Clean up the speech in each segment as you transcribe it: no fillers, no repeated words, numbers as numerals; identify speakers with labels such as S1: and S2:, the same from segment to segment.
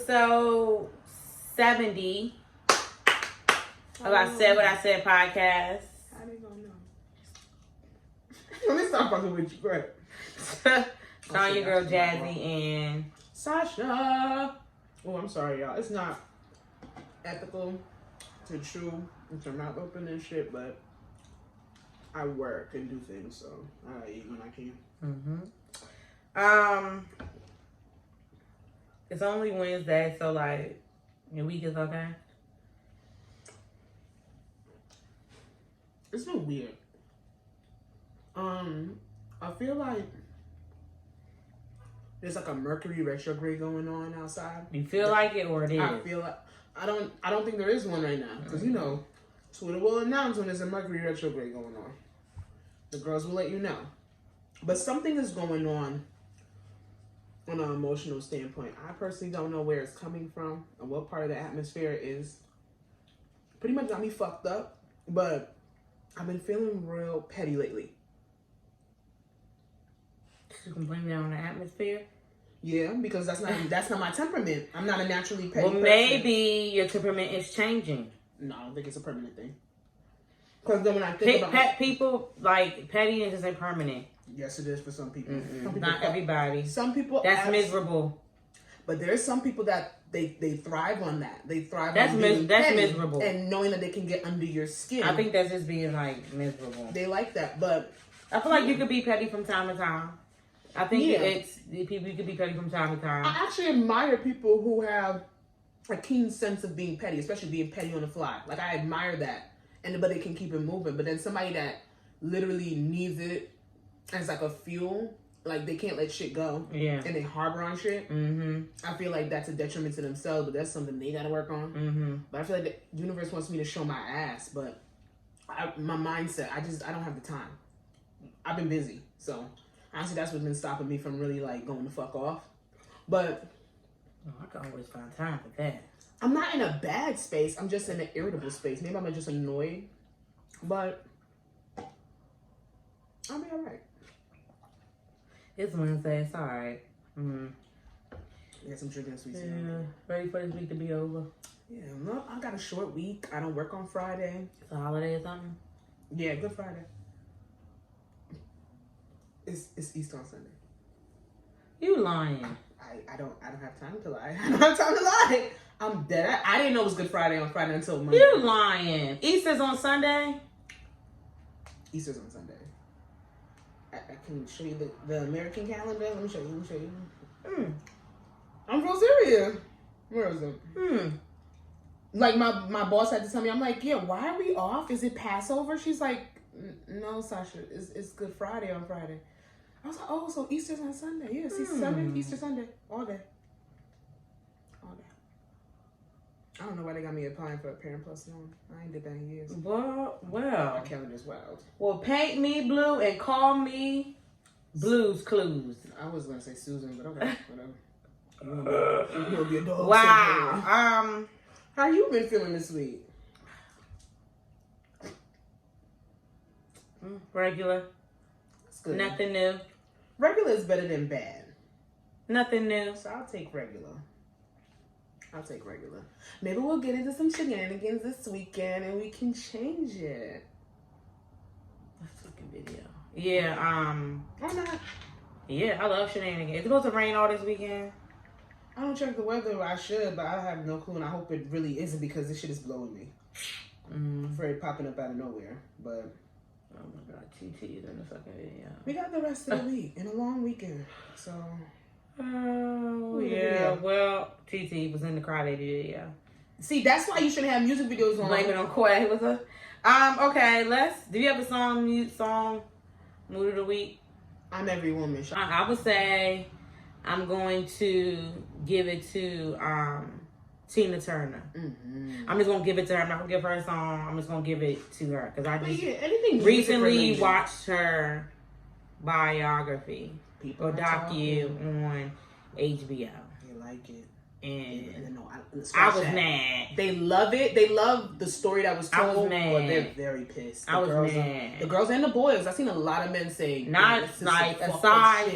S1: episode 70 of I Said What I Said podcast.
S2: How they gonna know? Let me stop fucking with you. Go ahead.
S1: Sean, your girl Jazzy and
S2: Sasha. Oh, I'm sorry, y'all. It's not ethical to chew with your mouth open and shit, but I work and do things, so I eat when I can.
S1: It's only Wednesday, so like your week is okay.
S2: It's been weird. I feel like there's like a Mercury retrograde going on outside.
S1: You feel like it or it is?
S2: I feel like I don't think there is one right now because you know Twitter will announce when there's a Mercury retrograde going on. The girls will let you know, but something is going on an emotional standpoint. I personally don't know where it's coming from and what part of the atmosphere is. Pretty much got me fucked up, but I've been feeling real petty lately.
S1: You can blame that on the atmosphere.
S2: Yeah, because that's not my temperament. I'm not a naturally petty person.
S1: Maybe your temperament is changing.
S2: No, I don't think it's a permanent thing. Because then when I think about
S1: people, like pettiness isn't permanent.
S2: Yes, it is for some people. Some people
S1: not everybody.
S2: Some people
S1: that's miserable.
S2: But there's some people that they thrive on that. They thrive
S1: that's
S2: on being
S1: that's
S2: petty
S1: miserable.
S2: And knowing that they can get under your skin.
S1: I think that's just being like miserable.
S2: They like that, but
S1: I feel like you could be petty from time to time. I think it's people you could be petty from time to time.
S2: I actually admire people who have a keen sense of being petty, especially being petty on the fly. Like I admire that, but they can keep it moving. But then somebody that literally needs it as like a fuel, like they can't let shit go.
S1: Yeah, and
S2: they harbor on shit. I feel like that's a detriment to themselves, but that's something they gotta work on. But I feel like the universe wants me to show my ass, but my mindset, I don't have the time. I've been busy, so. Honestly, that's what's been stopping me from really, like, going the fuck off. But
S1: I can always find time for that.
S2: I'm not in a bad space. I'm just in an irritable space. Maybe I'm just annoyed. But I'll be all right.
S1: It's Wednesday. It's all right.
S2: I got some drinking sweets.
S1: Yeah. Ready for this week to be over?
S2: Yeah. Look, I got a short week. I don't work on Friday.
S1: It's a holiday or something?
S2: Yeah, Good Friday. It's Easter on Sunday.
S1: You lying.
S2: I don't have time to lie. I don't have time to lie. I'm dead. I didn't know it was Good Friday on Friday until Monday.
S1: You lying. Easter's on Sunday?
S2: Easter's on Sunday. I can show you the American calendar. Let me show you. I'm so serious. Where is it? Like my boss had to tell me, I'm like, yeah, why are we off? Is it Passover? She's like, no, Sasha, it's Good Friday on Friday. I was like, oh, so Easter's on Sunday. Yes, Easter Sunday, all day. I don't know why they got me applying for a Parent Plus loan. I ain't did that in years.
S1: Well.
S2: My calendar's wild.
S1: Well, paint me blue and call me Blues Clues.
S2: I was gonna say Susan, but okay, whatever. You gonna be a dog.
S1: Wow.
S2: How you been feeling this week?
S1: Regular.
S2: It's good.
S1: Nothing new.
S2: Regular is better than bad.
S1: Nothing new.
S2: So I'll take regular. Maybe we'll get into some shenanigans this weekend and we can change it.
S1: That's fucking video. Yeah,
S2: Why not?
S1: Yeah, I love shenanigans. It's supposed to rain all this weekend.
S2: I don't check the weather. I should, but I have no clue, and I hope it really isn't because this shit is blowing me. I'm afraid popping up out of nowhere, but...
S1: Oh my God, TT's in the fucking video.
S2: We got the rest of the week and a long weekend, so...
S1: Oh, yeah. Well, TT was in the Crybaby video.
S2: See, that's why you shouldn't have music videos on.
S1: Blame it on Quay. What's up? Okay, do you have a song, mood of the week?
S2: I'm every woman.
S1: I would say I'm going to give it to Tina Turner. I'm just going to give it to her. I'm not going to give her a song. I'm just going to give it to her. Because I just recently watched her biography or docu on HBO.
S2: They like it.
S1: And
S2: I
S1: was mad.
S2: They love it. They love the story that was told.
S1: I was mad.
S2: But they're very pissed.
S1: I was mad.
S2: The girls and the boys. I've seen a lot of men say,
S1: not like aside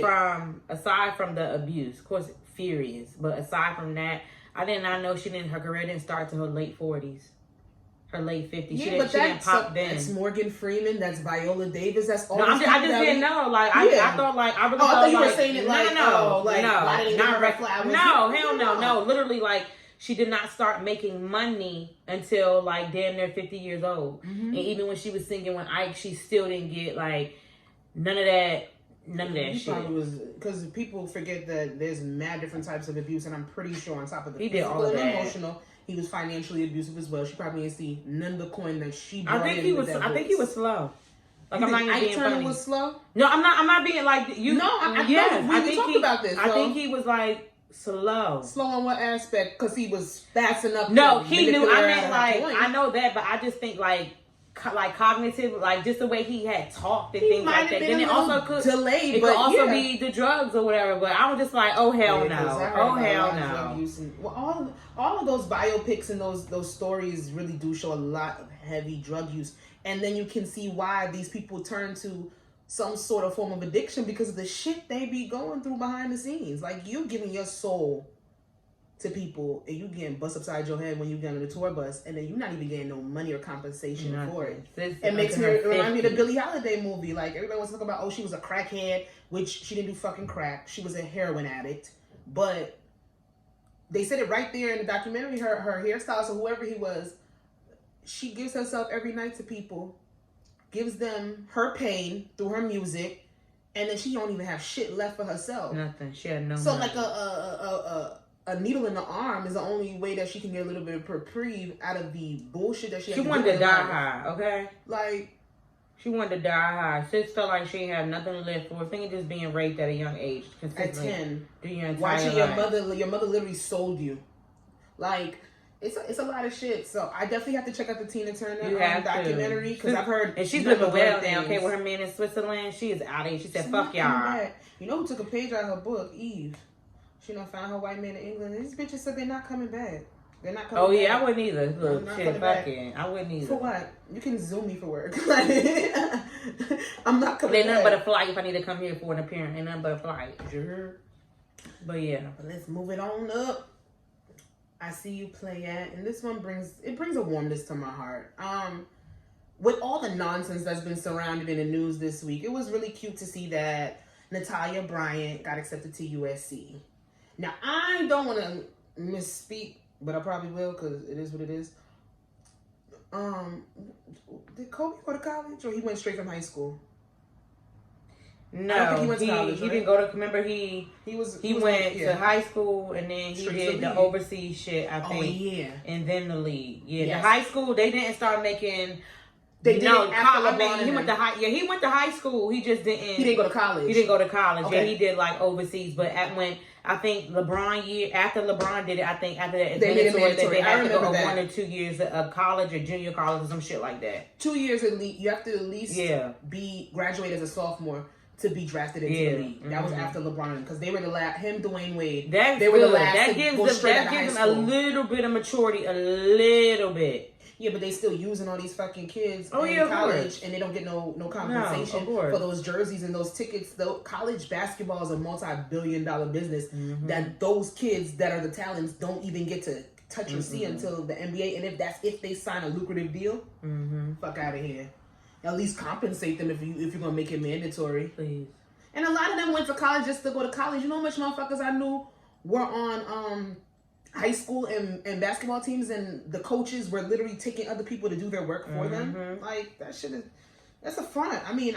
S1: from the abuse, of course, furious. But aside from that, I did not know her career didn't start till her late 40s. Her late 50s.
S2: Yeah,
S1: she
S2: but
S1: didn't pop then.
S2: That's Morgan Freeman. That's Viola Davis. That's all.
S1: No, I just didn't know. Like, I thought, like, I really thought,
S2: I thought you
S1: like,
S2: were saying it like,
S1: no,
S2: like, why didn't they give her flowers?
S1: No, hell no. Literally, like, she did not start making money until, like, damn near 50 years old. Mm-hmm. And even when she was singing with Ike, she still didn't get, like, none of that shit.
S2: Probably was, because people forget that there's mad different types of abuse, and I'm pretty sure on top of the
S1: physical and
S2: emotional, he was financially abusive as well. She probably didn't see none of the coin that she brought
S1: I think he was slow. Like, I'm not even being funny.
S2: Was slow?
S1: No, I'm not being like you.
S2: No, we talked about this.
S1: I think he was like slow.
S2: Slow on what aspect? Because he was fast enough.
S1: No, he knew. I meant like I know that, but I just think like cognitive, like just the way he had talked and things like that. Then it also could
S2: delayed.
S1: It could also be the drugs or whatever. But I was just like, oh hell no, oh hell no.
S2: Well, all of those biopics and those stories really do show a lot of heavy drug use, and then you can see why these people turn to some sort of form of addiction because of the shit they be going through behind the scenes. Like, you giving your soul to people and you getting bust upside your head when you get on the tour bus, and then you're not even getting no money or compensation for it. It makes me remind me of the Billie Holiday movie. Like, everybody was talking about, oh, she was a crackhead, which she didn't do fucking crack. She was a heroin addict. But they said it right there in the documentary. Her hairstylist or whoever he was, she gives herself every night to people, gives them her pain through her music, and then she don't even have shit left for herself.
S1: Nothing. She had no
S2: So
S1: money.
S2: like a needle in the arm is the only way that she can get a little bit of reprieve out of the bullshit that she
S1: wanted to die high, okay?
S2: Like,
S1: she wanted to die high. She felt like she had nothing to live for. Thinking just being raped at a young age.
S2: At 10.
S1: Through your entire
S2: watching
S1: life.
S2: your mother literally sold you. Like, it's a lot of shit. So I definitely have to check out the Tina Turner documentary, because I've heard.
S1: And she's living well now, okay, with her man in Switzerland. She is out of here. She said, fuck y'all.
S2: You know who took a page out of her book? Eve. She done found her white man in England. These bitches said they're not coming back. They're not coming back.
S1: Oh, yeah, I wouldn't either. Look, shit, fucking. I wouldn't either.
S2: For what? You can Zoom me for work. I'm not coming back.
S1: Ain't nothing but a flight if I need to come here for an appearance. Ain't nothing but a flight. But yeah.
S2: But let's move it on up. I See You Play At. And this one brings a warmness to my heart. With all the nonsense that's been surrounded in the news this week, it was really cute to see that Natalia Bryant got accepted to USC. Now, I don't want to misspeak, but I probably will, because it is what it is. Did Kobe go to college, or he went straight from high school?
S1: No, I don't think he went to college. He didn't go to. Remember, he went to high school, and then he did the overseas shit. I think. Oh yeah. And then the league. Yeah, yes. The high school they didn't start making. They didn't. He went to high. Yeah, he went to high school. He just didn't.
S2: He didn't go to college.
S1: He didn't go to college. Okay. Yeah, he did like overseas. But when I think after LeBron did it, I think after that
S2: they made it mandatory.
S1: They had to go 1 or 2 years of college or junior college or some shit like that.
S2: 2 years at least. You have to at least be graduate as a sophomore to be drafted into the league. That was after LeBron, because they were the last. Him, Dwayne Wade. They were the last.
S1: That gives them a little bit of maturity, a little bit.
S2: Yeah, but they still using all these fucking kids in college, and they don't get no compensation for those jerseys and those tickets. Though college basketball is a multi-billion-dollar business that those kids that are the talents don't even get to touch or see until the NBA. And if they sign a lucrative deal, fuck out of here. At least compensate them if you're gonna make it mandatory.
S1: Please.
S2: And a lot of them went to college just to go to college. You know how much motherfuckers I knew were on high school and basketball teams, and the coaches were literally taking other people to do their work for them. Like, that shit that's a front. I mean,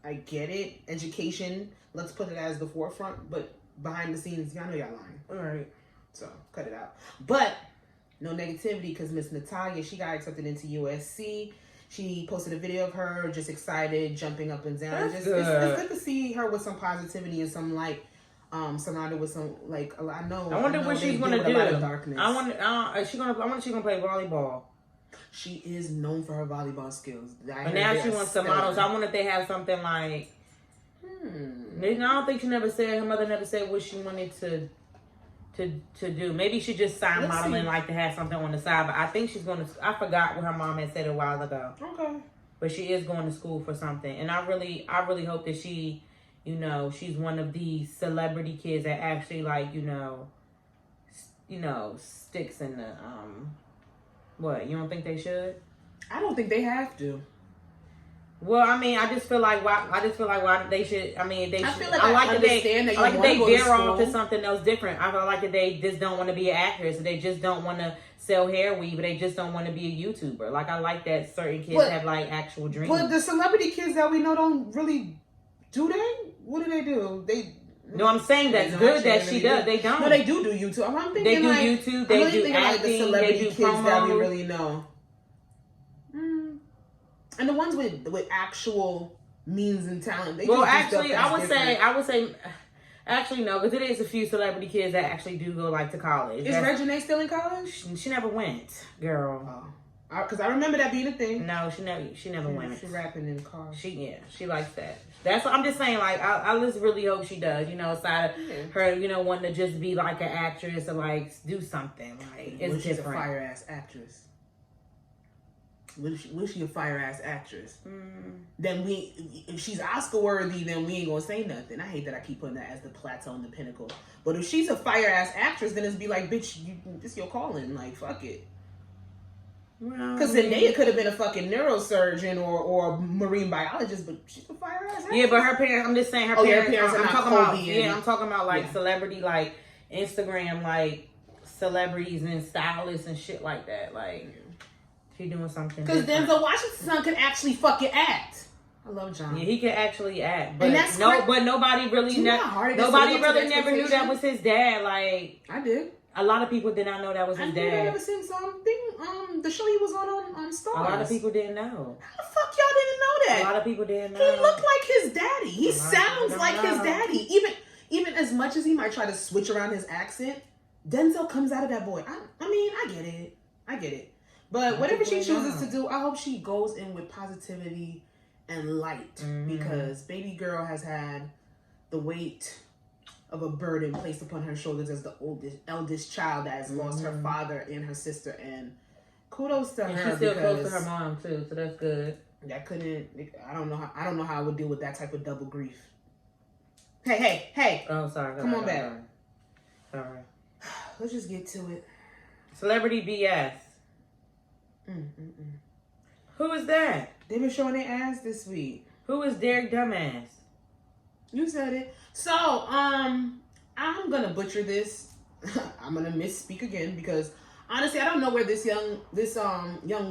S2: I get it. Education, let's put it as the forefront, but behind the scenes, y'all know y'all lying.
S1: All right.
S2: So cut it out. But no negativity, because Miss Natalia, she got accepted into USC. She posted a video of her just excited, jumping up and down. It's good to see her with some positivity and some light. Surrounded with some I wonder
S1: what she's gonna do. I wonder she's gonna play volleyball.
S2: She is known for her volleyball skills.
S1: But now she wants some models. I wonder if they have something like. I don't think her mother never said what she wanted to do. Maybe she just signed modeling to have something on the side. But I think she's gonna. I forgot what her mom had said a while ago.
S2: Okay.
S1: But she is going to school for something, and I really hope that she. She's one of these celebrity kids that actually, you know, sticks in the what? You don't think they should?
S2: I don't think they have to.
S1: Well, I mean, I just feel like why they should. I mean, they.
S2: I
S1: should,
S2: feel like
S1: I like that they veer off to
S2: school.
S1: something else different. I feel like that they just don't want to be an actress. They just don't want to sell hair weave. They just don't want to be a YouTuber. Like I like that certain kids have like actual dreams.
S2: But the celebrity kids that we know don't really do they? What do? They.
S1: No, I'm saying that's good that she does. They don't.
S2: No, they do YouTube. I'm thinking
S1: they do
S2: like,
S1: YouTube. They do acting.
S2: Like the celebrity
S1: they do
S2: kids
S1: promos.
S2: that we really know. And the ones with actual means and talent. They
S1: actually, I would say, actually no, because it is a few celebrity kids that actually do go like to college.
S2: Is Reginae still in college?
S1: She never went, girl.
S2: Oh, because I remember that being a thing.
S1: No, she never went.
S2: She rapping in the car.
S1: She likes that. That's what I'm just saying. Like I just really hope she does. You know, aside of her, you know, wanting to just be like an actress or like do something. Like it's different.
S2: She's a fire ass actress. When she a fire ass actress, then if she's Oscar worthy, then we ain't gonna say nothing. I hate that I keep putting that as the plateau and the pinnacle. But if she's a fire ass actress, then it's be like, bitch, this your calling. Like, fuck it. Because Zendaya could have been a fucking neurosurgeon or a marine biologist, but she's a fire ass actress.
S1: Yeah, but her parents. I'm just saying her parents.
S2: I'm
S1: talking about like celebrity, like Instagram, like celebrities and stylists and shit like that, like. She doing something. Because
S2: Denzel Washington's son could actually fucking act. I love John.
S1: Yeah, he could actually act, but but nobody really never knew that was his dad. Like
S2: I did.
S1: A lot of people did not know that was his dad.
S2: I never seen something. The show he was on Stars.
S1: A lot of people didn't know.
S2: How the fuck y'all didn't know that?
S1: A lot of people didn't know.
S2: He looked like his daddy. He sounds like his daddy. Even as much as he might try to switch around his accent, Denzel comes out of that boy. I mean, I get it. But whatever she chooses to do, I hope she goes in with positivity and light. Because baby girl has had the weight of a burden placed upon her shoulders as the eldest child that has lost her father and her sister. And kudos to her.
S1: She's still close to her mom too, so that's good.
S2: I don't know how I would deal with that type of double grief. Hey.
S1: Oh, sorry.
S2: Come on back.
S1: Sorry.
S2: Let's just get to it.
S1: Celebrity BS. Who is that?
S2: They've been showing their ass this week.
S1: Who is Derek Dumbass?
S2: You said it. So, I'm gonna butcher this. I'm gonna misspeak again because honestly, I don't know where this young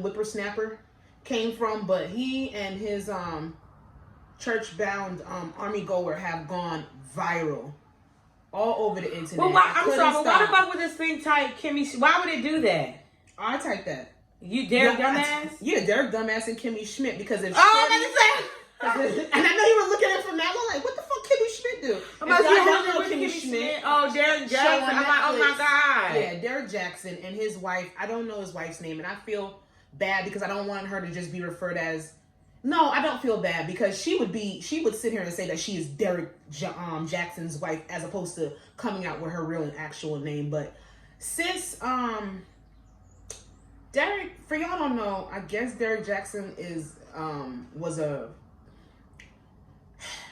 S2: whippersnapper came from, but he and his church-bound army goer have gone viral all over the internet.
S1: Well, I'm sorry, but why the fuck would this thing type Kimmy? Why would it do that?
S2: I typed that.
S1: You Derek Dumbass?
S2: Derek Dumbass and Kimmy Schmidt because if
S1: and I
S2: know you were looking at it from that one, like, what the fuck Kimmy Schmidt do?
S1: I'm like, don't know Kimmy Schmidt. Oh, Derek Jackson. I'm like, oh my God.
S2: Yeah, Derek Jackson and his wife. I don't know his wife's name, and I feel bad because I don't want her to just be referred as. No, I don't feel bad because she would sit here and say that she is Derek Jackson's wife as opposed to coming out with her real and actual name. But since Derek, for y'all don't know, I guess Derek Jackson was a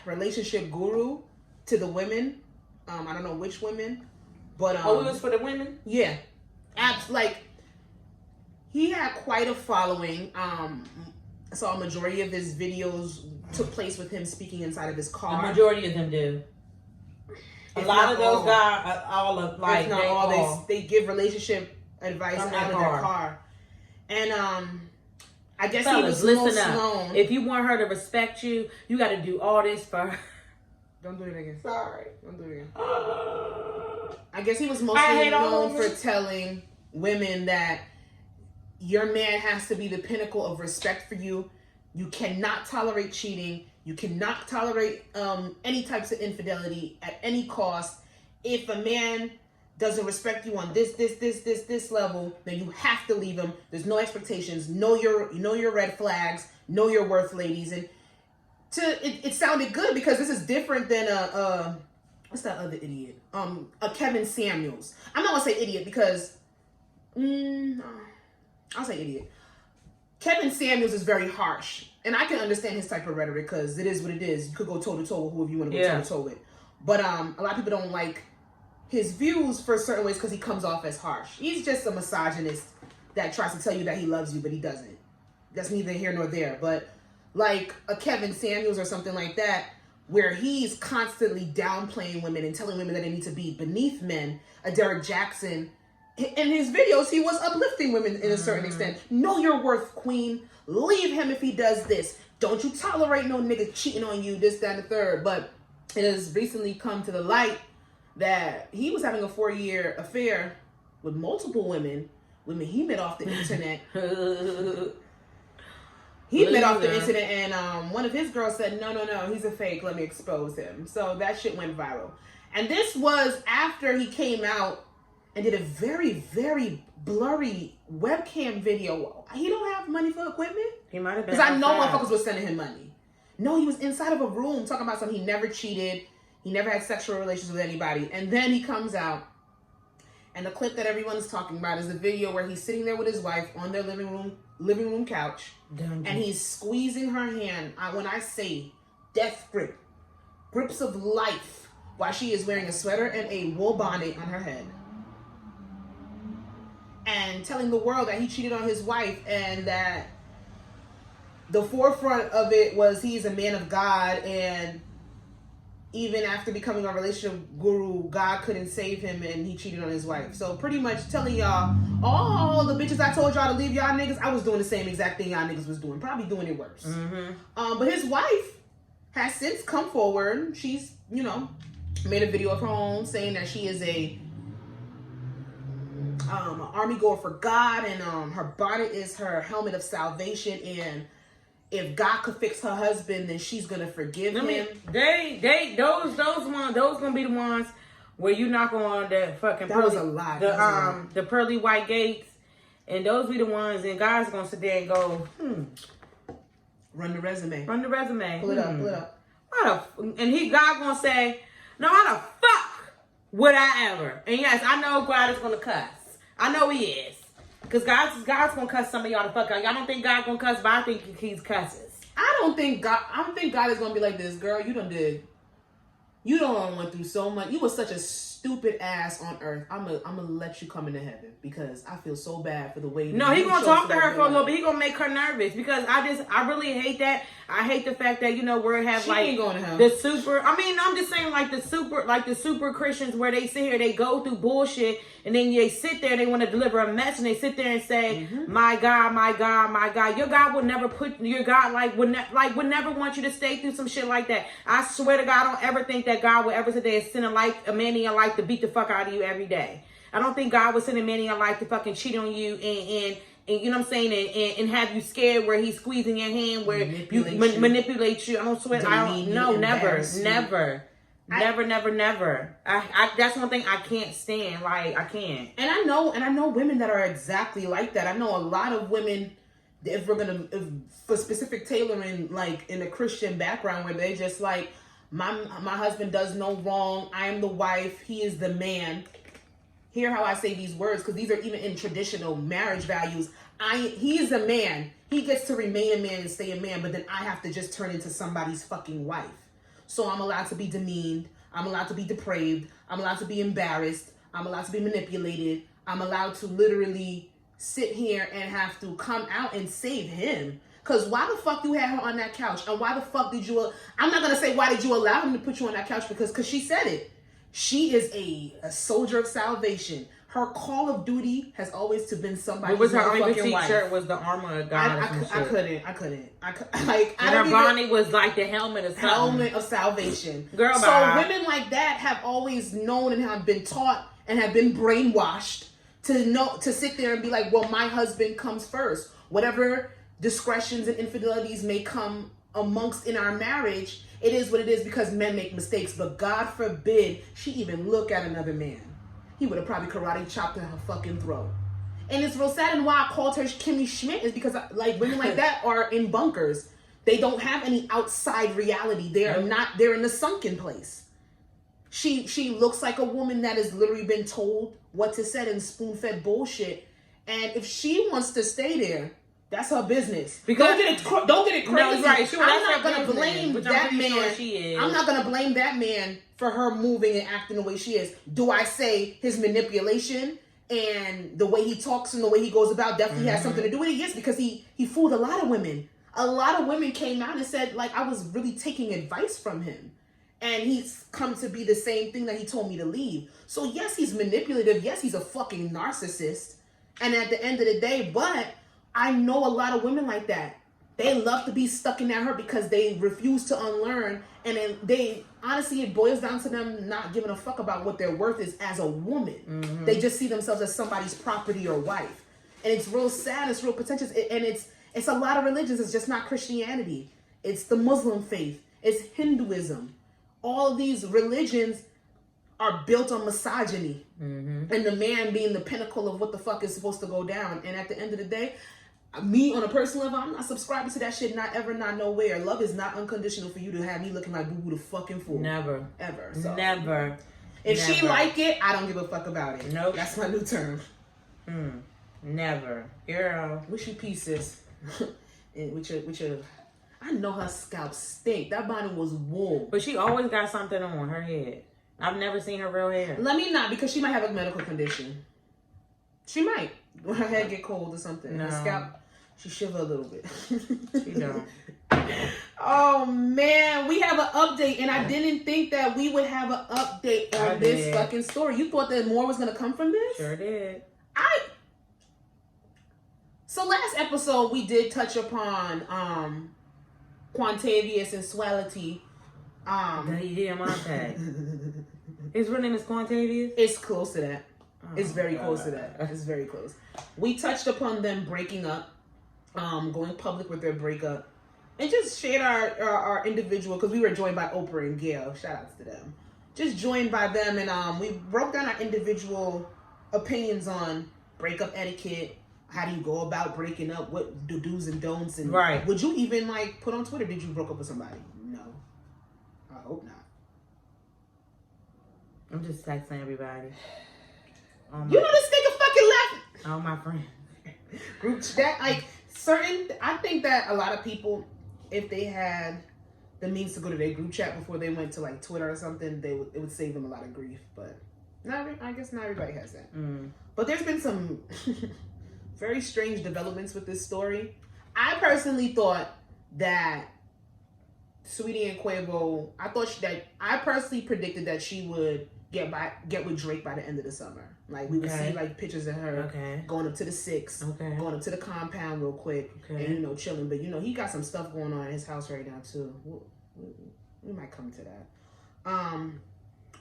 S2: relationship guru to the women. I don't know which women, but
S1: it was for the women.
S2: Yeah, like he had quite a following. So a majority of his videos took place with him speaking inside of his car.
S1: The majority of them do. A lot of those guys, all of like,
S2: not all, they give relationship advice out of their car. And I guess
S1: fellas,
S2: he was
S1: listen
S2: most
S1: up.
S2: known.
S1: If you want her to respect you, you got to do all this for her.
S2: Don't do it again.
S1: Sorry.
S2: Don't do it again. I guess he was mostly known for telling women that your man has to be the pinnacle of respect for you. You cannot tolerate cheating. You cannot tolerate any types of infidelity at any cost. If a man doesn't respect you on this level, then you have to leave him. There's no expectations. Know your red flags. Know your worth, ladies. And it sounded good because this is different than what's that other idiot? A Kevin Samuels. I'm not gonna say idiot because I'll say idiot. Kevin Samuels is very harsh, and I can understand his type of rhetoric because it is what it is. You could go toe to toe with whoever you want to go toe to toe with, but a lot of people don't like his views for certain ways because he comes off as harsh. He's just a misogynist that tries to tell you that he loves you, but he doesn't. That's neither here nor there. But like a Kevin Samuels or something like that, where he's constantly downplaying women and telling women that they need to be beneath men. A Derek Jackson, in his videos, he was uplifting women in a certain extent. Know your worth, queen. Leave him if he does this. Don't you tolerate no nigga cheating on you, this, that, and the third. But it has recently come to the light that he was having a 4-year affair with multiple women he met off the internet. He met off the internet, and one of his girls said, no, he's a fake. Let me expose him. So that shit went viral. And this was after he came out and did a very, very blurry webcam video. He don't have money for equipment?
S1: He might have been.
S2: Because I know motherfuckers was sending him money. No, he was inside of a room talking about something. He never cheated. He never had sexual relations with anybody. And then he comes out, and the clip that everyone's talking about is the video where he's sitting there with his wife on their living room couch, and he's squeezing her hand. When I say death grip, grips of life, while she is wearing a sweater and a wool bonnet on her head, and telling the world that he cheated on his wife, and that the forefront of it was he's a man of God, and even after becoming a relationship guru, God couldn't save him and he cheated on his wife. So pretty much telling y'all, all the bitches I told y'all to leave y'all niggas, I was doing the same exact thing y'all niggas was doing. Probably doing it worse. But his wife has since come forward. She's, made a video of her own saying that she is a army goer for God, and her bonnet is her helmet of salvation, and if God could fix her husband, then she's gonna forgive him.
S1: Those gonna be the ones where you knock on the fucking the pearly white gates, and those be the ones, and God's gonna sit there and go,
S2: run the resume.
S1: Pull
S2: it up.
S1: God gonna say, no, how the fuck would I ever? And yes, I know God is gonna cuss. I know he is. Because God's gonna cuss some of y'all the fuck out. Y'all don't think God gonna cuss, but I think he's cusses. I don't think God is gonna be like this, girl. You done went through so much. You was such a stupid ass on earth. I'm gonna let you come into heaven because I feel so bad for the way. No, he gonna talk to her for a little bit. He gonna make her nervous because I really hate that. I hate the fact that where it have like the super. I mean, I'm just saying like the super Christians where they sit here, they go through bullshit, and then they sit there, they want to deliver a message, and they sit there and say, "My God, my God, my God." Your God would never would never want you to stay through some shit like that. I swear to God, I don't ever think that God would ever sit there and send a man in your life to beat the fuck out of you every day. I don't think God would send a man in your life to fucking cheat on you and you know what I'm saying, and have you scared where he's squeezing your hand, where manipulate you. I don't swear. I don't. No, never. That's one thing I can't stand. Like I can't. And I know women that are exactly like that. I know a lot of women. If for specific tailoring, like in a Christian background, where they just like, my husband does no wrong. I am the wife. He is the man. Hear how I say these words, because these are even in traditional marriage values. He is a man. He gets to remain a man and stay a man, but then I have to just turn into somebody's fucking wife. So I'm allowed to be demeaned. I'm allowed to be depraved. I'm allowed to be embarrassed. I'm allowed to be manipulated. I'm allowed to literally sit here and have to come out and save him. Because why the fuck you had her on that couch? And why the fuck did you... I'm not going to say why did you allow him to put you on that couch, because she said it. She is a soldier of salvation. Her call of duty has always been somebody's wife. What was her only t-shirt was the armor of God. I couldn't. And her bonnet was like the helmet of something. Helmet of salvation. Girl, so women like that have always known and have been taught and have been brainwashed to sit there and be like, well, my husband comes first. Whatever discretions and infidelities may come amongst in our marriage, it is what it is, because men make mistakes. But God forbid she even look at another man. He would have probably karate chopped in her fucking throat. And it's real sad, and why I called her Kimmy Schmidt is because like women like that are in bunkers. They don't have any outside reality. They're in the sunken place. She looks like a woman that has literally been told what to say and spoon-fed bullshit. And if she wants to stay there,
S2: That's her business.
S1: Because
S2: don't get it crazy.
S1: No, right. Sure,
S2: I'm not gonna blame that man.
S1: Sure
S2: I'm not gonna blame that man for her moving and acting the way she is. Do I say his manipulation and the way he talks and the way he goes about definitely has something to do with it? Yes, because he fooled a lot of women. A lot of women came out and said, like, I was really taking advice from him. And he's come to be the same thing that he told me to leave. So yes, he's manipulative. Yes, he's a fucking narcissist. And at the end of the day, but I know a lot of women like that. They love to be stuck in that hurt because they refuse to unlearn. And then they, honestly, it boils down to them not giving a fuck about what their worth is as a woman. They just see themselves as somebody's property or wife. And it's real sad. It's real pretentious. And it's a lot of religions. It's just not Christianity. It's the Muslim faith. It's Hinduism. All of these religions are built on misogyny. And the man being the pinnacle of what the fuck is supposed to go down. And at the end of the day, me on a personal level, I'm not subscribing to that shit. Not ever, not nowhere. Love is not unconditional for you to have me looking like boo boo the fucking fool.
S1: Never.
S2: Ever. So.
S1: Never.
S2: If she like it, I don't give a fuck about it.
S1: Nope.
S2: That's my new term.
S1: Never. Girl.
S2: Wish you pieces. with your I know her scalp stink. That body was wool.
S1: But she always got something on her head. I've never seen her real hair.
S2: Let me not, because she might have a medical condition. She might. When her head get cold or something.
S1: No.
S2: Her scalp, she shiver a little bit.
S1: She don't.
S2: Oh, man. We have an update, and I didn't think that we would have an update on this fucking story. You thought that more was going to come from this?
S1: Sure did.
S2: So last episode, we did touch upon Quantavious and Swality.
S1: You did my tag. His real name is Quantavious?
S2: It's close to that. It's very close to that. It's very close. We touched upon them breaking up, going public with their breakup, and just shared our individual, because we were joined by Oprah and Gail. Shout outs to them. Just joined by them, and we broke down our individual opinions on breakup etiquette. How do you go about breaking up? What do do's and don'ts? And
S1: right.
S2: Would you even like put on Twitter, did you broke up with somebody? No. I hope not.
S1: I'm just texting everybody.
S2: You know this nigga fucking left.
S1: Oh, my friend.
S2: Group that, like, certain, I think that a lot of people, if they had the means to go to their group chat before they went to like Twitter or something, it would save them a lot of grief. But I guess not everybody has that. But there's been some very strange developments with this story. I personally thought that Saweetie and Quavo, I personally predicted that she would get with Drake by the end of the summer. Like, we would see like pictures of her going up to the 6, going up to the compound real quick, and chilling. But he got some stuff going on in his house right now too. We might come to that.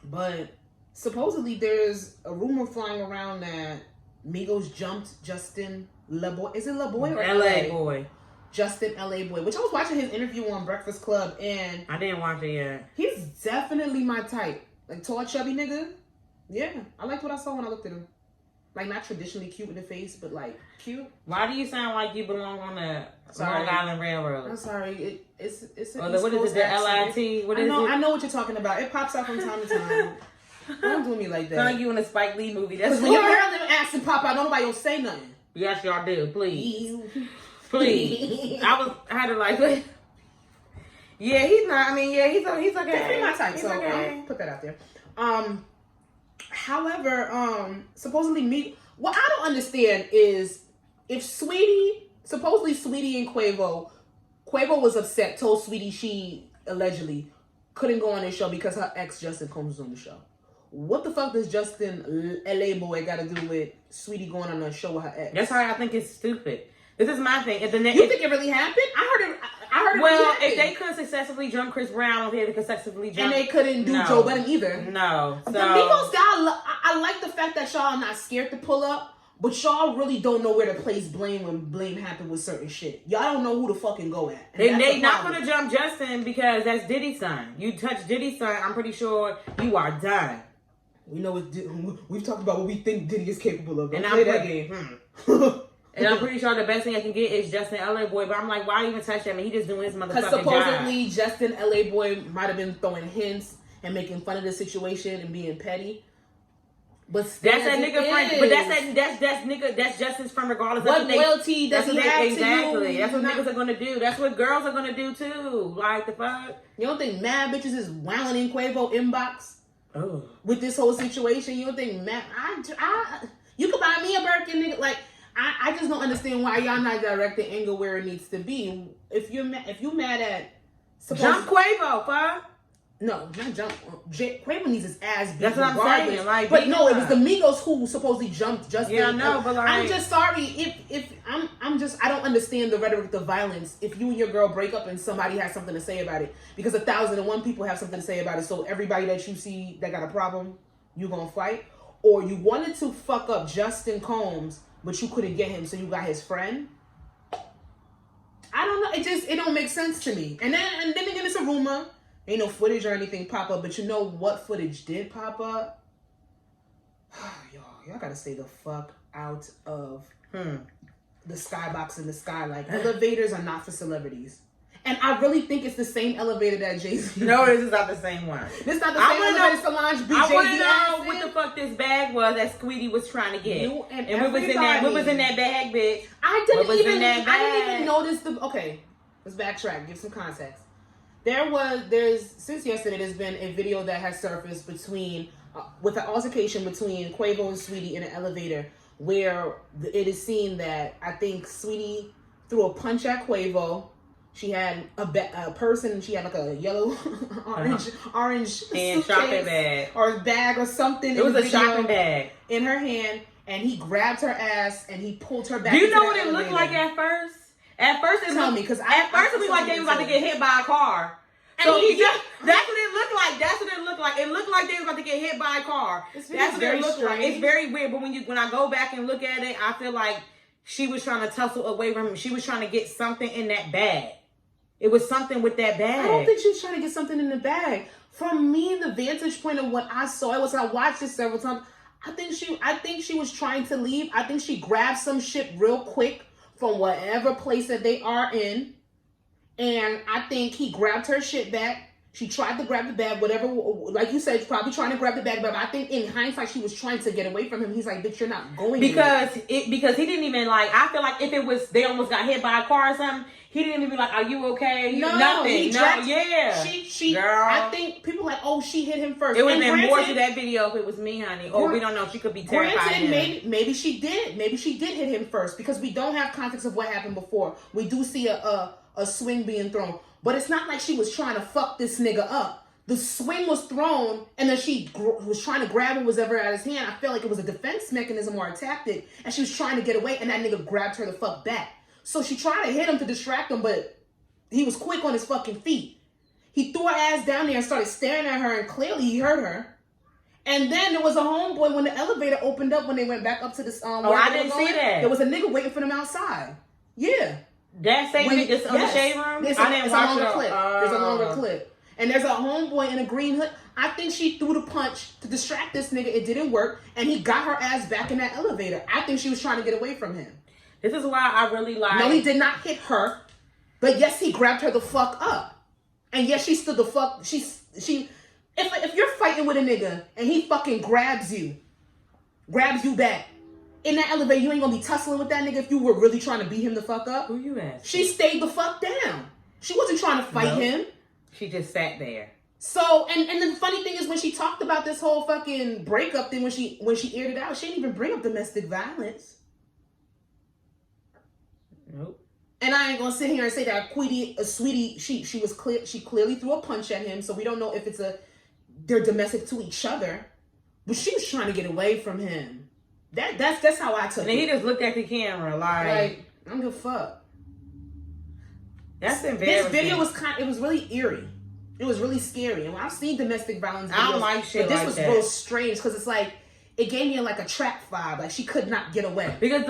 S2: But supposedly there's a rumor flying around that Migos jumped Justin LaBoy. Is it LaBoy or
S1: LA Boy?
S2: Justin LA Boy, which I was watching his interview on Breakfast Club, and
S1: I didn't watch it yet.
S2: He's definitely my type. Like, tall, chubby nigga. Yeah, I liked what I saw when I looked at him. Like, not traditionally cute in the face, but like cute.
S1: Why do you sound like you belong on the Long Island Railroad?
S2: I'm sorry. It's
S1: what is it? The LIT? What is it?
S2: I know what you're talking about. It pops out from time to time. Don't do me like that.
S1: Sound like you in a Spike Lee movie. That's
S2: when you hear them accent pop out, nobody will say nothing.
S1: Yes, y'all do. Please. Please. I had to like, wait. Yeah, he's not. I mean, yeah, he's okay.
S2: Definitely my type. So
S1: okay.
S2: I'll put that out there. However, supposedly what I don't understand is if supposedly Saweetie and Quavo was upset, told Saweetie she allegedly couldn't go on their show because her ex Justin Combs was on the show. What the fuck does Justin LA Boy got to do with Saweetie going on a show with her ex?
S1: That's why I think it's stupid. This is my thing.
S2: You think it really happened? I heard it.
S1: Well, if they couldn't successfully jump Chris Brown, I don't think they could successfully jump.
S2: And they couldn't do Joe Budden either.
S1: No. So,
S2: the Migos, I like the fact that y'all are not scared to pull up, but y'all really don't know where to place blame when blame happened with certain shit. Y'all don't know who to fucking go at.
S1: They not gonna jump Justin because that's Diddy's son. You touch Diddy's son, I'm pretty sure you are done.
S2: We know we've talked about what we think Diddy is capable of.
S1: Don't
S2: play that game.
S1: And I'm pretty sure the best thing I can get is Justin LA Boy. But I'm like, why even touch him? He just doing his motherfucking job.
S2: Because supposedly Justin LA Boy might have been throwing hints and making fun of the situation and being petty. But
S1: that's that nigga friend. But that's nigga. That's Justin's friend regardless.
S2: What loyalty does he have
S1: exactly.
S2: to you?
S1: That's what niggas are gonna do. That's what girls are gonna do too. Like the fuck.
S2: You don't think mad bitches is wilding in Quavo inbox?
S1: Oh.
S2: With this whole situation, you don't think mad? You could buy me a Birkin, nigga. Like I just don't understand why y'all not directing anger where it needs to be. If you mad at
S1: jump Quavo, fuck.
S2: No, not jump. Quavo needs his ass beat.
S1: That's what I'm saying. Like,
S2: but no, it was the Migos who supposedly jumped Justin.
S1: Yeah, I know, but like,
S2: I'm just sorry if I don't understand the rhetoric, the violence. If you and your girl break up and somebody has something to say about it, because 1,001 people have something to say about it, so everybody that you see that got a problem, you gonna fight, or you wanted to fuck up Justin Combs, but you couldn't get him, so you got his friend. I don't know. It don't make sense to me. And then again, it's a rumor. Ain't no footage or anything pop up, but you know what footage did pop up? Y'all gotta stay the fuck out of the skybox in the sky. Like, elevators are not for celebrities. And I really think it's the same elevator that Jay-Z.
S1: No, this is not the same one.
S2: This is not the same elevator Solange beat
S1: I
S2: Jay-Z.
S1: want to know what the fuck this bag was that Squeedy was trying to get. And we was in that bag, bitch.
S2: I didn't even notice okay, let's backtrack, give some context. Since yesterday, there's been a video that has surfaced with an altercation between Quavo and Sweetie in an elevator, where it is seen that I think Sweetie threw a punch at Quavo. She had a person, she had like a yellow, orange
S1: and shopping bag.
S2: Or bag or something.
S1: It was a shopping bag.
S2: In her hand, and he grabbed her ass and he pulled her back.
S1: Do you know what it looked like at first? At first, it looked like they was about to get hit by a car. So that's what it looked like. That's what it looked like. It looked like they was about to get hit by a car. That's what it looked like. It's very weird. But when I go back and look at it, I feel like she was trying to tussle away from him. She was trying to get something in that bag. It was something with that bag.
S2: I don't think she was trying to get something in the bag. From me, the vantage point of what I saw, I watched it several times. I think she was trying to leave. I think she grabbed some shit real quick from whatever place that they are in. And I think he grabbed her shit back. She tried to grab the bag, whatever. Like you said, she's probably trying to grab the bag. But I think in hindsight, she was trying to get away from him. He's like, bitch, you're not going
S1: because he didn't even I feel like if it was, they almost got hit by a car or something, he didn't even be like, are you okay? Nothing. Girl.
S2: I think people like, oh, she hit him first.
S1: It would have been more to that video if it was me, honey. Or we don't know. She could be terrified.
S2: Maybe she did. Maybe she did hit him first because we don't have context of what happened before. We do see a swing being thrown. But it's not like she was trying to fuck this nigga up. The swing was thrown, and then she was trying to grab him, whatever out of his hand. I felt like it was a defense mechanism or a tactic, and she was trying to get away, and that nigga grabbed her the fuck back. So she tried to hit him to distract him, but he was quick on his fucking feet. He threw her ass down there and started staring at her, and clearly he heard her. And then there was a homeboy when the elevator opened up, when they went back up to this...
S1: I didn't see that.
S2: There was a nigga waiting for them outside. Yeah.
S1: That same nigga on the shade room?
S2: There's a longer clip. There's a longer clip. And there's a homeboy in a green hood. I think she threw the punch to distract this nigga. It didn't work. And he got her ass back in that elevator. I think she was trying to get away from him.
S1: This is why I really like...
S2: No, he did not hit her. But yes, he grabbed her the fuck up. And yes, she stood the fuck... If you're fighting with a nigga and he fucking grabs you back, in that elevator, you ain't gonna be tussling with that nigga if you were really trying to beat him the fuck up.
S1: Who you asking?
S2: She stayed the fuck down. She wasn't trying to fight him.
S1: She just sat there.
S2: So, and the funny thing is when she talked about this whole fucking breakup thing, when she aired it out, she didn't even bring up domestic violence.
S1: Nope.
S2: And I ain't gonna sit here and say that Sweetie, she clearly threw a punch at him, so we don't know if they're domestic to each other. But she was trying to get away from him. That's how I took it.
S1: And he just looked at the camera like
S2: I don't give a fuck.
S1: That's embarrassing.
S2: This video was really eerie. It was really scary. And when I've seen domestic violence videos,
S1: I don't like shit like that.
S2: But this was real strange because it's like, it gave me like a trap vibe. Like she could not get away.
S1: Because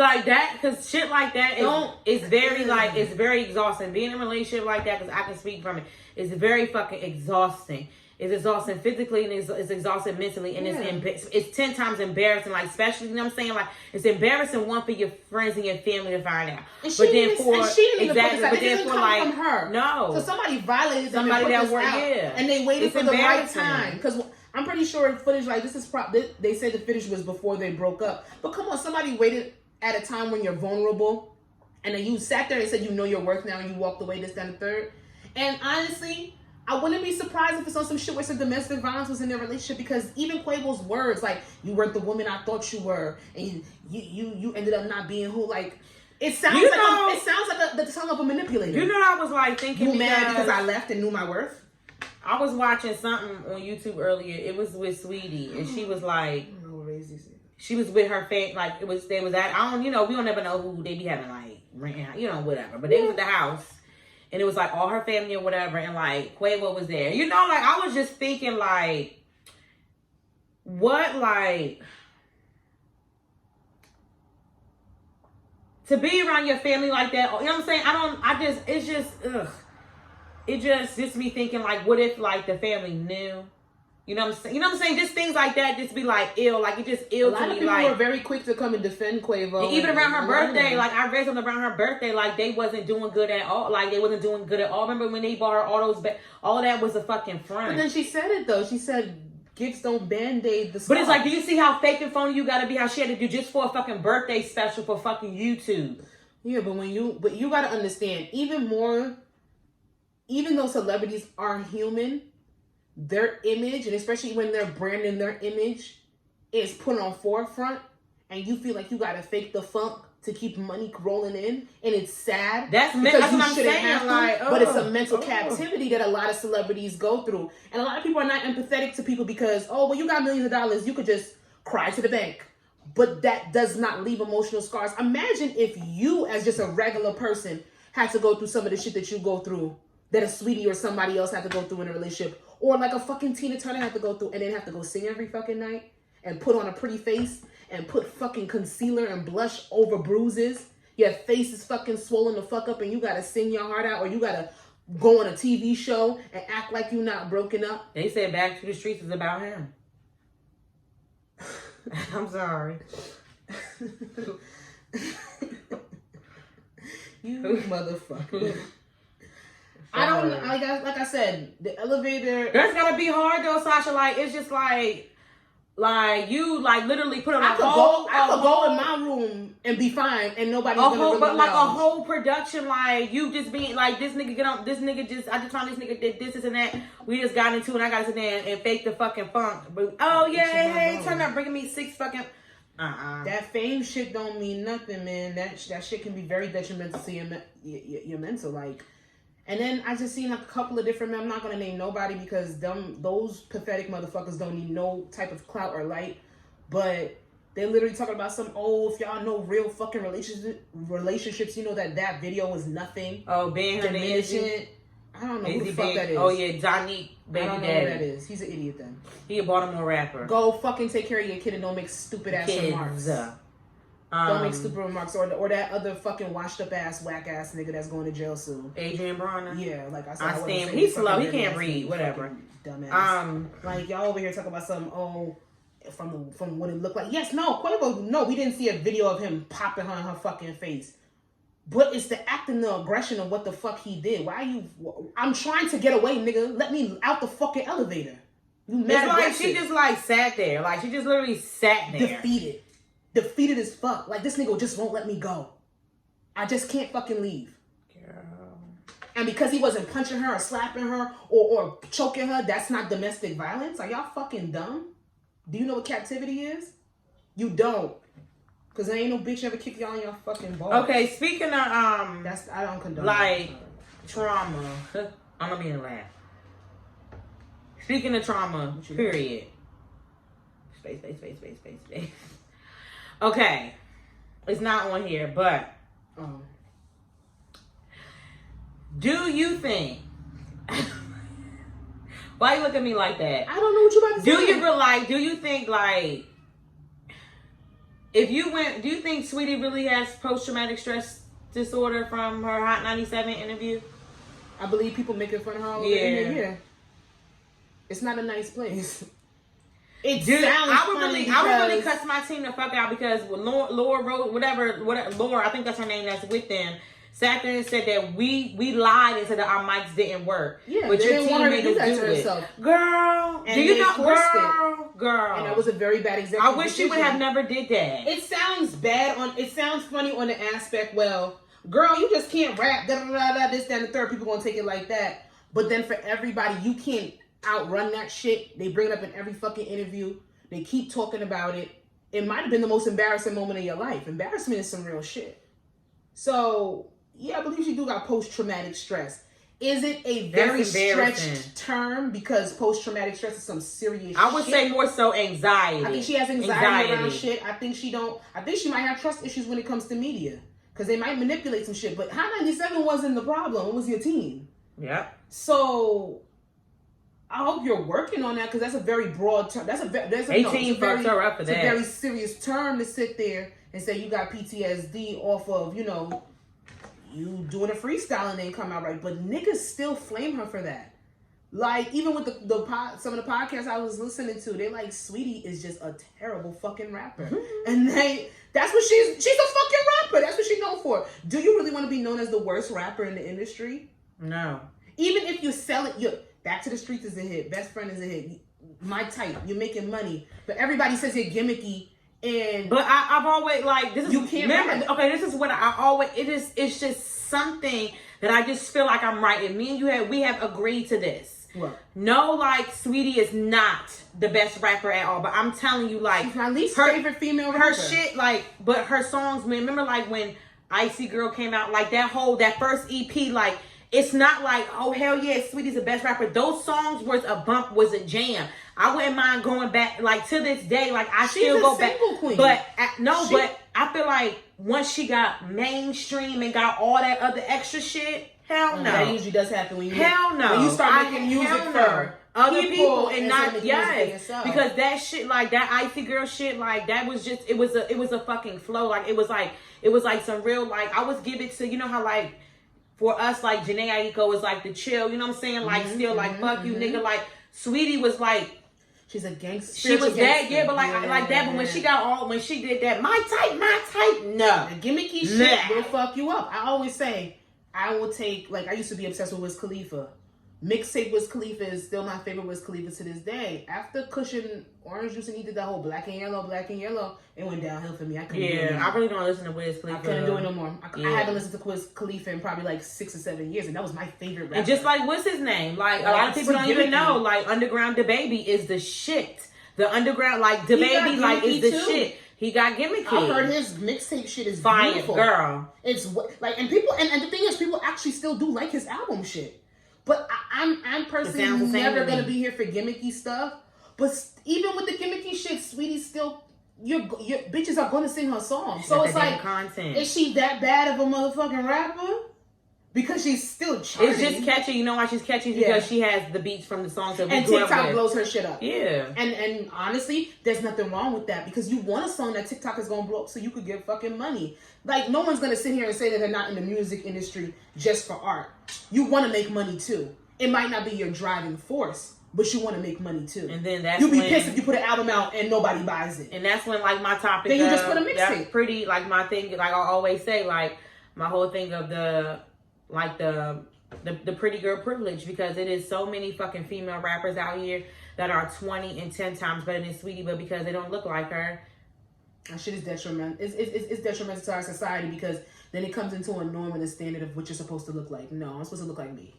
S1: shit like that is it's very exhausting. Being in a relationship like that, because I can speak from it, is very fucking exhausting. It's exhausting physically and it's exhausting mentally, and it's 10 times embarrassing. Like, especially, you know what I'm saying? Like, it's embarrassing for your friends and your family to find out.
S2: And she didn't even come from her.
S1: No.
S2: So somebody violated them
S1: somebody that worked. Yeah.
S2: And they waited for the right time. Because I'm pretty sure footage like this is they said the footage was before they broke up. But come on, somebody waited at a time when you're vulnerable, and then you sat there and said you know your worth now, and you walked away. This, that, and the third. And honestly, I wouldn't be surprised if it's on some shit where some domestic violence was in their relationship, because even Quavo's words, like, you weren't the woman I thought you were, and you ended up not being who, like, it sounds like the tongue of a manipulator.
S1: You know what I was like thinking?
S2: You mad because I left and knew my worth?
S1: I was watching something on YouTube earlier. It was with Sweetie, and she was like, she was with her family, like, they was at, we don't never know who they be having, like, rent, whatever, but they was at the house. And it was like all her family or whatever. And like Quavo was there. Like I was just thinking like, what like, to be around your family like that. You know what I'm saying? It's just, ugh. It just me thinking like, what if like the family knew? You know what I'm saying? You know what I'm saying? Just things like that just be like ill. Like it just ill to me.
S2: A lot of people were very quick to come and defend Quavo.
S1: And even around her birthday, like I read something around her birthday, like they wasn't doing good at all. Like they wasn't doing good at all. Remember when they bought her all those all of that was a fucking front.
S2: But then she said it though. She said gifts don't band-aid the scars.
S1: But it's like, do you see how fake and phony you gotta be? How she had to do just for a fucking birthday special for fucking YouTube.
S2: Yeah, but you gotta understand, even though celebrities are human, their image, and especially when they're branding their image, is put on forefront, and you feel like you gotta fake the funk to keep money rolling in, and it's sad.
S1: That's what I'm saying. Like,
S2: but it's a mental captivity that a lot of celebrities go through, and a lot of people are not empathetic to people because, you got millions of dollars, you could just cry to the bank. But that does not leave emotional scars. Imagine if you, as just a regular person, had to go through some of the shit that you go through, that a Sweetie or somebody else had to go through in a relationship. Or like a fucking Tina Turner had to go through, and then have to go sing every fucking night and put on a pretty face and put fucking concealer and blush over bruises. Your face is fucking swollen the fuck up and you gotta sing your heart out, or you gotta go on a TV show and act like you're not broken up.
S1: They said Back to the Streets is about him. I'm sorry.
S2: You motherfucker. I don't like I said, the elevator.
S1: That's gotta be hard though, Sasha. Like it's just like you like literally put on I could
S2: go in my room and be fine, and nobody's gonna really
S1: but like a whole production, like you just being like this nigga get on, this nigga just I just found this nigga did this and that. We just got into, and I gotta sit there and fake the fucking funk. But hey, turn up, bringing me 6 fucking.
S2: That fame shit don't mean nothing, man. That shit can be very detrimental to your mental, like. And then I just seen a couple of different men. I'm not going to name nobody because those pathetic motherfuckers don't need no type of clout or light. But they literally talking about if y'all know real fucking relationships, you know that video was nothing.
S1: Oh, being her diminishing.
S2: I don't know who the fuck that is.
S1: Oh, yeah, Johnny Baby
S2: I don't know
S1: Daddy.
S2: who that is. He's an idiot then.
S1: He a Baltimore rapper.
S2: Go fucking take care of your kid and don't make stupid ass remarks. Don't make stupid remarks, or that other fucking washed up ass, whack ass nigga that's going to jail soon.
S1: Adrian Bronner.
S2: Yeah, like I said,
S1: he's slow. He can't read. Whatever.
S2: Dumbass. Like y'all over here talking about some from what it looked like. Yes, no, Quavo. No, we didn't see a video of him popping her in her fucking face. But it's the acting, the aggression of what the fuck he did. I'm trying to get away, nigga. Let me out the fucking elevator. You mad?
S1: It's like she just like sat there. Like she just literally sat there.
S2: Defeated as fuck. Like, this nigga just won't let me go. I just can't fucking leave. Girl. And because he wasn't punching her or slapping her or choking her, that's not domestic violence? Are y'all fucking dumb? Do you know what captivity is? You don't. Because there ain't no bitch ever kick y'all in your fucking balls.
S1: Okay, speaking of,
S2: I don't condone
S1: like, trauma. I don't mean to laugh. Speaking of trauma, period. Space. Okay, it's not on here, but do you think? Why you look at me like that?
S2: I don't know what you about to say.
S1: Do you think like if you went? Do you think Sweetie really has post-traumatic stress disorder from her Hot 97 interview?
S2: I believe people making fun of her. Yeah. It's not a nice place.
S1: I would really cuss my team the fuck out because Laura wrote whatever Laura, I think that's her name, that's with them, sat there and said that we lied and said that our mics didn't work.
S2: Yeah,
S1: but
S2: they
S1: your
S2: didn't
S1: team
S2: want her to
S1: made
S2: do
S1: us
S2: that
S1: do
S2: to
S1: it.
S2: herself.
S1: Girl,
S2: And
S1: do you know,
S2: girl, and that was a very bad example.
S1: I wish she would have never did that.
S2: It sounds bad it sounds funny on the aspect, well, girl, you just can't rap, da da da da, this, that, and the third. People gonna take it like that. But then for everybody, you can't outrun that shit. They bring it up in every fucking interview. They keep talking about it. It might have been the most embarrassing moment of your life. Embarrassment is some real shit. So, yeah, I believe she do got post-traumatic stress. Is it a very stretched term? Because post-traumatic stress is some serious shit.
S1: I would say more so anxiety.
S2: I think she has anxiety around shit. I think she might have trust issues when it comes to media. Because they might manipulate some shit. But Hot 97 wasn't the problem. It was your team.
S1: Yeah.
S2: So I hope you're working on that, because that's a very broad term. That's a very serious term to sit there and say you got PTSD off of, you know, you doing a freestyle and ain't come out right. But niggas still flame her for that. Like, even with some of the podcasts I was listening to, they like, Sweetie is just a terrible fucking rapper. Mm-hmm. And that's what she's a fucking rapper. That's what she's known for. Do you really want to be known as the worst rapper in the industry?
S1: No.
S2: Even if you sell it, Back to the Streets is a hit. Best Friend is a hit. My Type. You're making money. But everybody says you're gimmicky.
S1: But I've always, like, this is...
S2: You can't remember.
S1: Okay, this is what I always... It's just something that I just feel like I'm right. And me and we have agreed to this.
S2: What?
S1: No, like, Sweetie is not the best rapper at all. But I'm telling you, like...
S2: She's my least favorite female rapper.
S1: Her shit, like... But her songs, man, remember, like, when Icy Girl came out? Like, that first EP, like... It's not like, oh, hell yeah, Sweetie's the best rapper. Those songs was a bump, was a jam. I wouldn't mind going back, like, to this day, like, I still go back.
S2: Queen.
S1: But, but I feel like once she got mainstream and got all that other extra shit, hell no.
S2: That usually does happen when you
S1: when
S2: you start making music for
S1: other people and not, yes. Because that shit, like, that Icy Girl shit, like, that was just, it was a fucking flow. Like, it was like some real, like, I was giving to, you know how, like, for us, like, Janae Aiko was like the chill, you know what I'm saying? Like, still, like, fuck you, nigga. Like, Sweetie was like,
S2: she's a gangster.
S1: She was that, yeah, but like that. But when she did that, my type, no.
S2: The gimmicky shit will fuck you up. I always say, I will take, like, I used to be obsessed with Wiz Khalifa. Mixtape Wiz Khalifa is still my favorite Wiz Khalifa to this day. After Cushion Orange Juice and he did that whole black and yellow, it went downhill for me. I couldn't do it.
S1: I really don't listen to Wiz Khalifa.
S2: I couldn't do it no more. I haven't listened to Wiz Khalifa in probably like 6 or 7 years, and that was my favorite rapper.
S1: And just like, what's his name? Like, a lot of people don't even know. Like, Underground DaBaby is the shit. The Underground, like, DaBaby, like, is the shit. He got gimmicky.
S2: I heard his mixtape shit is
S1: fire,
S2: beautiful.
S1: Girl.
S2: It's like, and people, and the thing is, people actually still do like his album shit. But I'm personally never gonna be here for gimmicky stuff. But even with the gimmicky shit, Sweetie still, your bitches are gonna sing her song. So it's like, is she that bad of a motherfucking rapper? Because she's still charting.
S1: It's just catchy. You know why she's catchy? Because she has the beats from the songs that we
S2: and
S1: grew up
S2: TikTok
S1: with.
S2: blows her shit up.
S1: Yeah.
S2: And honestly, there's nothing wrong with that, because you want a song that TikTok is gonna blow up so you could get fucking money. Like, no one's gonna sit here and say that they're not in the music industry just for art. You want to make money too. It might not be your driving force, but you want to make money too.
S1: And then that's
S2: you'll be pissed if you put an album out and nobody buys it.
S1: And that's when, like, my topic.
S2: Then you just put a mixtape.
S1: That's pretty, like, my thing. Like I always say, like, my whole thing of the pretty girl privilege, because it is so many fucking female rappers out here that are 20 and 10 times better than Sweetie, but because they don't look like her.
S2: That shit is detrimental. It's detrimental to our society, because then it comes into a norm and a standard of what you're supposed to look like. No, I'm supposed to look like me.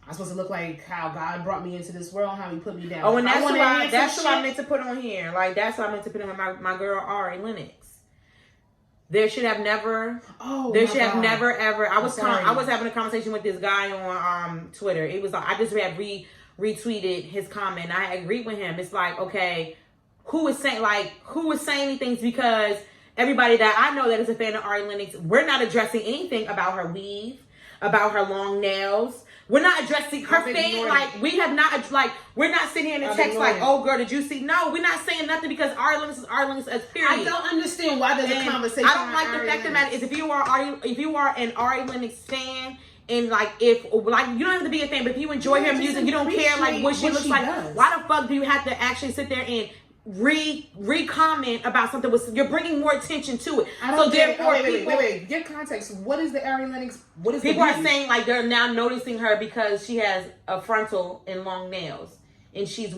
S2: I'm supposed to look like how God brought me into this world, how he put me down.
S1: Oh, and that's what I meant to put on here. Like, that's what I meant to put on my girl Ari Lennox. There should have never. Oh, there should have never ever. I was having a conversation with this guy on Twitter. It was like, I just had retweeted his comment. I agreed with him. It's like, okay, who is saying these things? Because everybody that I know that is a fan of Ari Lennox, we're not addressing anything about her weave, about her long nails. We're not addressing her thing. Like, we have not, like, we're not sitting here in a text like, oh, girl, did you see? No, we're not saying nothing, because Ari Lennox as period.
S2: I don't understand why there's a conversation.
S1: I don't like the fact of the matter is, if you are an Ari Lennox fan, and like, if, like, you don't have to be a fan, but if you enjoy her music, you don't care, like, what she looks like, why the fuck do you have to actually sit there and re-comment about something. You're bringing more attention to it.
S2: So therefore, wait. Get context. What is the Ari Lennox? What is
S1: people are saying like they're now noticing her because she has a frontal and long nails. And she's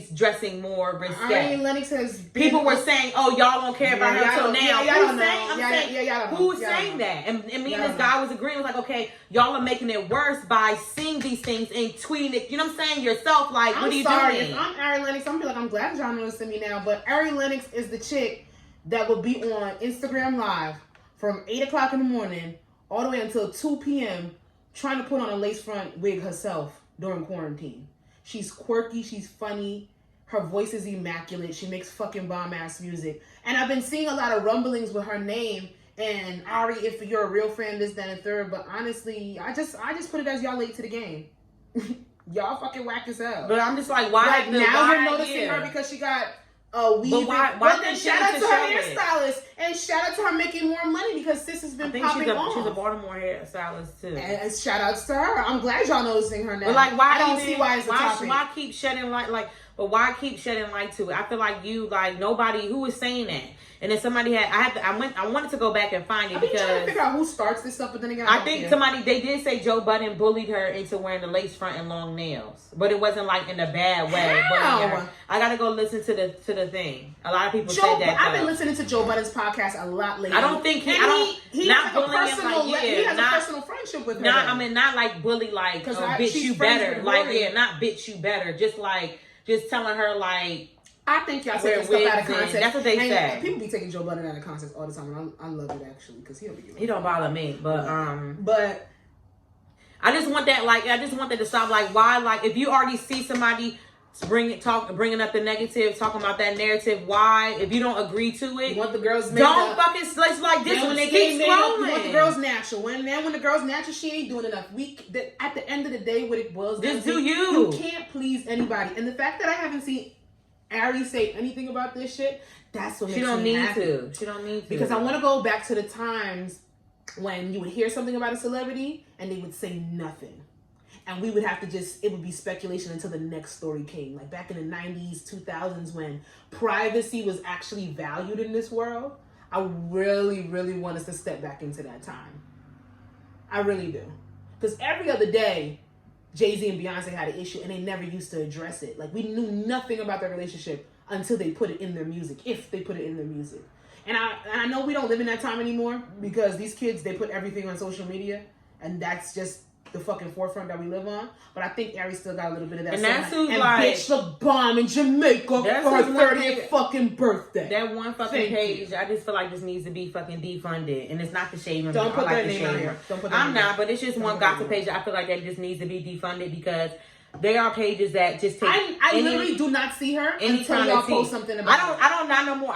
S1: dressing more risque.
S2: Ari Lennox has been...
S1: People were saying, oh, y'all don't care about her until now. Who's saying that? And me and this guy was agreeing, was like, okay, y'all are making it worse by seeing these things and tweeting it, you know what I'm saying, yourself, like, what are you doing?
S2: If I'm Ari Lennox, I'm gonna be like, I'm glad y'all noticing me now, but Ari Lennox is the chick that will be on Instagram Live from 8 o'clock in the morning all the way until 2 p.m. trying to put on a lace front wig herself during quarantine. She's quirky. She's funny. Her voice is immaculate. She makes fucking bomb-ass music. And I've been seeing a lot of rumblings with her name. And Ari, if you're a real fan, this, that, and third. But honestly, I just put it as y'all late to the game. Y'all fucking whack as hell.
S1: But I'm just like, why?
S2: Like, now you're noticing her because she got a weave. But then shout out to her hairstylist. And shout out to her making more money because sis has been popping off.
S1: She's a Baltimore hairstylist too.
S2: And shout outs to her. I'm glad y'all noticing her now.
S1: But like, why
S2: I don't see why it's a topic.
S1: Why keep shedding light? Like, but why keep shedding light to it? I feel like nobody who is saying that. And then somebody I wanted to go back and find it because
S2: trying to figure out who starts this stuff, but then again,
S1: I think they did say Joe Budden bullied her into wearing the lace front and long nails, but it wasn't like in a bad way. But I gotta go listen to the thing. A lot of people said that.
S2: I've been listening to Joe Budden's podcast a lot lately.
S1: I don't think he
S2: has a personal friendship with her.
S1: Not like bully, like bitch you better, like not bitch you better, just telling her like.
S2: I think y'all taking stuff out of context.
S1: That's what they say.
S2: People be taking Joe Budden out of context all the time, and I love it actually because
S1: he don't bother me. But
S2: I
S1: just want that. Like, I just want that to stop. Like, why? Like, if you already see somebody bringing up the negative, talking about that narrative, why? If you don't agree to it,
S2: you want the girls
S1: don't fucking slice like this when they keep scrolling.
S2: You want the girls natural. When the girls natural, she ain't doing enough. At the end of the day, what it boils down to,
S1: just do you.
S2: You can't please anybody, and the fact that I haven't seen Ari say anything about this shit, that's what makes me happy.
S1: She don't need to.
S2: Because I want to go back to the times when you would hear something about a celebrity and they would say nothing. And we would have to it would be speculation until the next story came. Like back in the 90s, 2000s, when privacy was actually valued in this world, I really, really want us to step back into that time. I really do. Because every other day, Jay-Z and Beyonce had an issue and they never used to address it. Like, we knew nothing about their relationship until they put it in their music, if they put it in their music. And I know we don't live in that time anymore because these kids, they put everything on social media and that's just the fucking forefront that we live on. But I think Ari still got a little bit of that.
S1: And that's who's
S2: and
S1: like...
S2: bitch look bomb in Jamaica for her 30th fucking birthday.
S1: That one fucking page, I just feel like this needs to be fucking defunded. And it's not the shame.
S2: Don't put that name out here.
S1: I'm not, but it's just one gossip page. I feel like that just needs to be defunded because there are pages that just take...
S2: I literally do not see her until y'all post something about her.
S1: I don't not no more.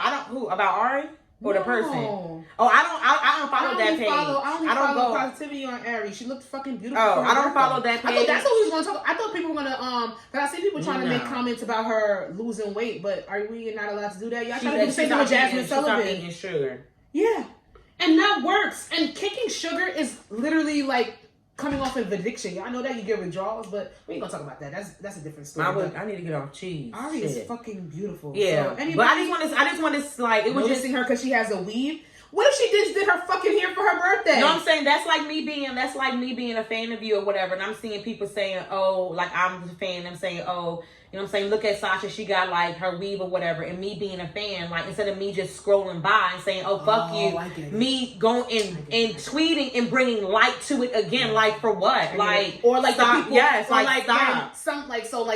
S1: About Ari? Or the person? Oh, I don't follow that page.
S2: I don't follow positivity on Ari. She looked fucking beautiful.
S1: Oh, I don't follow that page.
S2: I thought that's what we was going to talk. I thought people were going to because I see people trying to make comments about her losing weight, but are we not allowed to do that? Y'all trying to do the same thing with Jasmine Sullivan.
S1: She's eating sugar.
S2: Yeah, and that works. And kicking sugar is literally like coming off of addiction. Y'all know that you get withdrawals, but we ain't gonna talk about that. That's a different story.
S1: I need to get off cheese.
S2: Ari is fucking beautiful.
S1: Yeah, so but I just want to like it was
S2: noticing her because she has a weave. What if she just did her fucking hair for her birthday?
S1: You know what I'm saying? That's like me being a fan of you or whatever, and I'm seeing people saying, oh, like I'm a fan. I'm saying, oh, you know what I'm saying? Look at Sasha, she got like her weave or whatever, and me being a fan, like instead of me just scrolling by and saying, oh, fuck you, me going and tweeting and bringing light to it again, like for what? Like,
S2: or like
S1: stop.
S2: The people,
S1: yes,
S2: or
S1: like stop.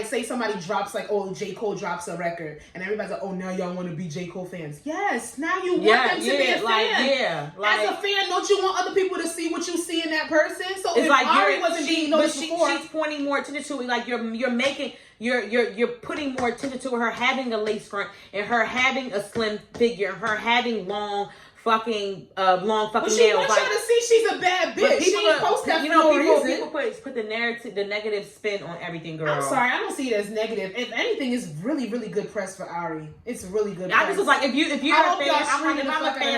S2: Say somebody drops like, oh, J. Cole drops a record, and everybody's like, oh, now y'all want to be J. Cole fans. Yes, now you want them to be a fan. As a fan, don't you want other people to see what you see in that person? So
S1: it's
S2: if
S1: like
S2: Ari wasn't being noticed before,
S1: she's pointing more attention to it. Like you're putting more attention to her having a lace front and her having a slim figure and her having long fucking nails.
S2: But she wants y'all to see she's a bad bitch. She ain't post that for no reason.
S1: People put the negative spin on everything, girl.
S2: I'm sorry, I don't see it as negative. If anything, it's really, really good press for Ari. It's really good press.
S1: I just was like, if you're a fan,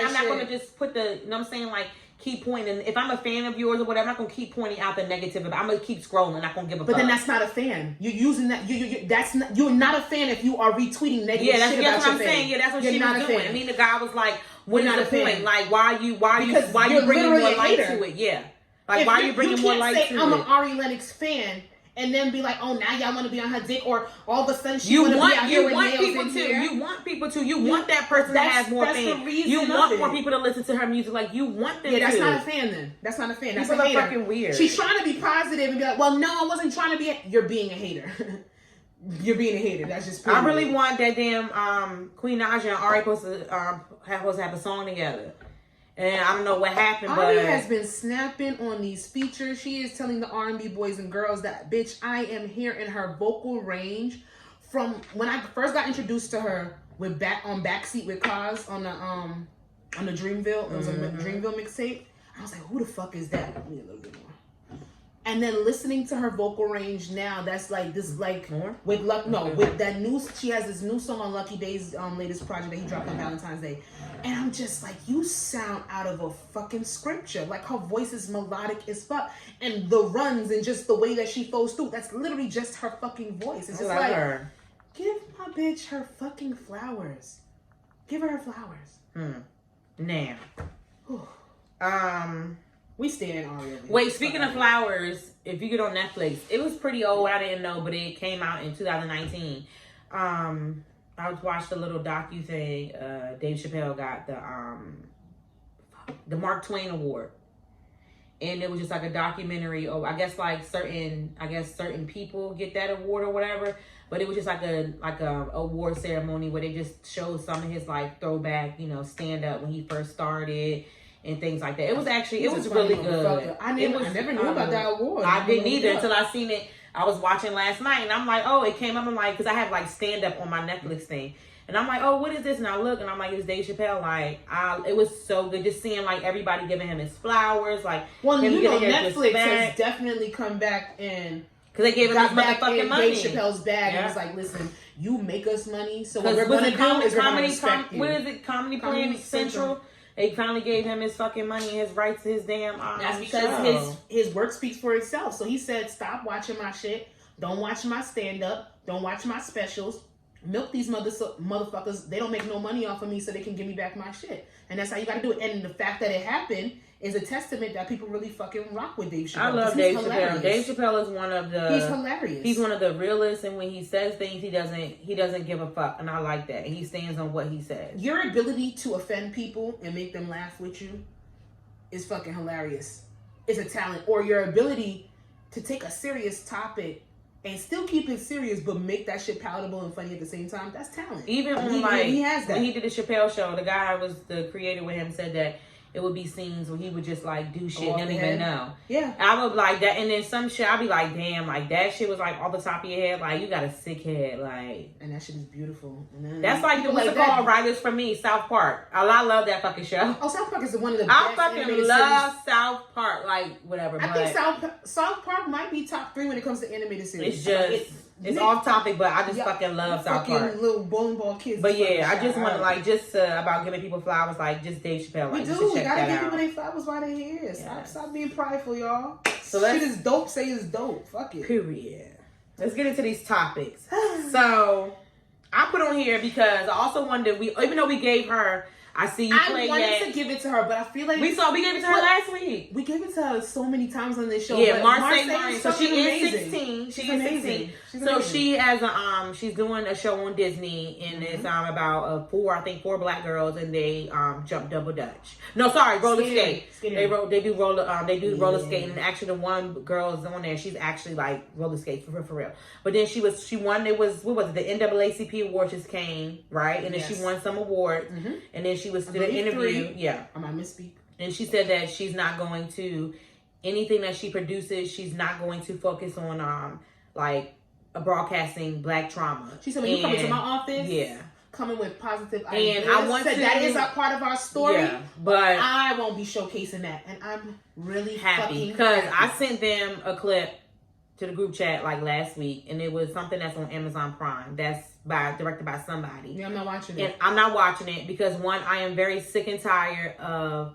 S1: I'm not gonna just put the, you know what I'm saying, like, keep pointing. If I'm a fan of yours or whatever, I'm not gonna keep pointing out the negative. I'm gonna keep scrolling. I'm not gonna give a fuck.
S2: But then that's not a fan. You're using that. You're not a fan if you are retweeting negative shit about your fan. Yeah, that's what I'm saying.
S1: Yeah, that's what she was doing. I mean, the guy was like, "What is the point? Like, why you bringing more light to it? Yeah, like why are you bringing more light to it?
S2: I'm an Ari Lennox fan." And then be like, oh, now y'all want to be on her dick, or all of a sudden she want to be out here with nails in here.
S1: You want people to. You want that person to have more fans. You want more people to listen to her music. Like, you want them to.
S2: Yeah, that's not a fan then. That's not a fan. That's
S1: people
S2: a hater.
S1: Are fucking weird.
S2: She's trying to be positive and be like, well, no, I wasn't trying to be. You're being a hater. You're being a hater. That's just.
S1: I really want that damn Queen Naja and Ari supposed to have a song together. And I don't know what happened,
S2: Ari
S1: but
S2: has been snapping on these features. She is telling the R&B boys and girls that, bitch, I am here in her vocal range. From when I first got introduced to her with Backseat with Cause on the Dreamville, it was a Dreamville mixtape. I was like, who the fuck is that? Let me a little bit more. And then listening to her vocal range now, that's like this, like
S1: more?
S2: With luck. No, okay. With that new, she has this new song on Lucky Day's latest project that he dropped on Valentine's Day, and I'm just like, you sound out of a fucking scripture. Like her voice is melodic as fuck, and the runs and just the way that she flows through, that's literally just her fucking voice. It's just like her. Give my bitch her fucking flowers. Give her flowers.
S1: Now.
S2: We stand Ari.
S1: Wait, speaking of flowers, if you get on Netflix, it was pretty old. I didn't know, but it came out in 2019. I watched a little docu thing. Dave Chappelle got the Mark Twain Award, and it was just like a documentary. Oh, I guess certain people get that award or whatever. But it was just like a award ceremony where they just showed some of his like throwback, stand up when he first started. And things like that. It was really good.
S2: I never knew about that award.
S1: I didn't either until I seen it. I was watching last night and I'm like, oh, it came up. I'm like, because I have like stand up on my Netflix thing. And I'm like, oh, what is this? And I look and I'm like, it's Dave Chappelle. Like, it was so good just seeing like everybody giving him his flowers. Like,
S2: Netflix has definitely come back and.
S1: Because they gave him his motherfucking money.
S2: Dave Chappelle's bag and was like, listen, you make us money. So what we're going to do is we're going to respect you.
S1: What is it? Comedy Central? They finally gave him his fucking money and his rights to his damn
S2: That's because his work speaks for itself. So he said, stop watching my shit. Don't watch my stand-up. Don't watch my specials. Milk these motherfuckers. They don't make no money off of me so they can give me back my shit. And that's how you got to do it. And the fact that it happened is a testament that people really fucking rock with Dave Chappelle.
S1: I love Dave Chappelle. Dave Chappelle is one of the...
S2: He's hilarious.
S1: He's one of the realest, and when he says things, he doesn't give a fuck, and I like that. He stands on what he says.
S2: Your ability to offend people and make them laugh with you is fucking hilarious. It's a talent. Or your ability to take a serious topic and still keep it serious, but make that shit palatable and funny at the same time, that's talent.
S1: Even he has that. When he did the Chappelle show, the guy who was the creator with him said that it would be scenes where he would just like do shit, didn't even know.
S2: Yeah.
S1: I would like that, and then some shit I'd be like, damn, like that shit was like off the top of your head, like you got a sick head, like.
S2: And that shit is beautiful. And then
S1: that's like what's it called? Writers for Me, South Park. I love that fucking show.
S2: Oh, South Park is one of the best.
S1: I fucking love South Park, like whatever.
S2: I think South Park might be top 3 when it comes to animated series.
S1: It's just. It's off topic, but I just fucking love South Park.
S2: Little bowling ball kids.
S1: But yeah, I just want to like about giving people flowers, like just Dave Chappelle. Like,
S2: we gotta give people their flowers while they're here. Yes. Stop being prideful, y'all. So shit is dope. Say it's dope. Fuck it.
S1: Period. Let's get into these topics. So I put on here because I also wanted even though we gave her. I see you play.
S2: I wanted to give it to her, but I feel like
S1: we gave it to her last week.
S2: We gave it to her so many times on this show.
S1: Yeah, Marseille. So she is 16. She's amazing. She has she's doing a show on Disney, and it's about four black girls, and they jump double dutch. No, sorry, roller skate. They do roller skating. And actually, the one girl is on there. She's actually like roller skate for real. But then she won. It was what was it? The NAACP award just came right, and then she won some awards, and then she was doing an interview.
S2: 3. Yeah. I might misspeak.
S1: And she said that she's not going to, anything that she produces, she's not going to focus on, like, broadcasting black trauma.
S2: She said, when you come into my office, coming with positive ideas. And I want to, that is a part of our story, but I won't be showcasing that. And I'm really happy.
S1: Because I sent them a clip to the group chat, like, last week, and it was something that's on Amazon Prime. That's directed by somebody.
S2: Yeah, I'm not watching it.
S1: And I'm not watching it because, one, I am very sick and tired of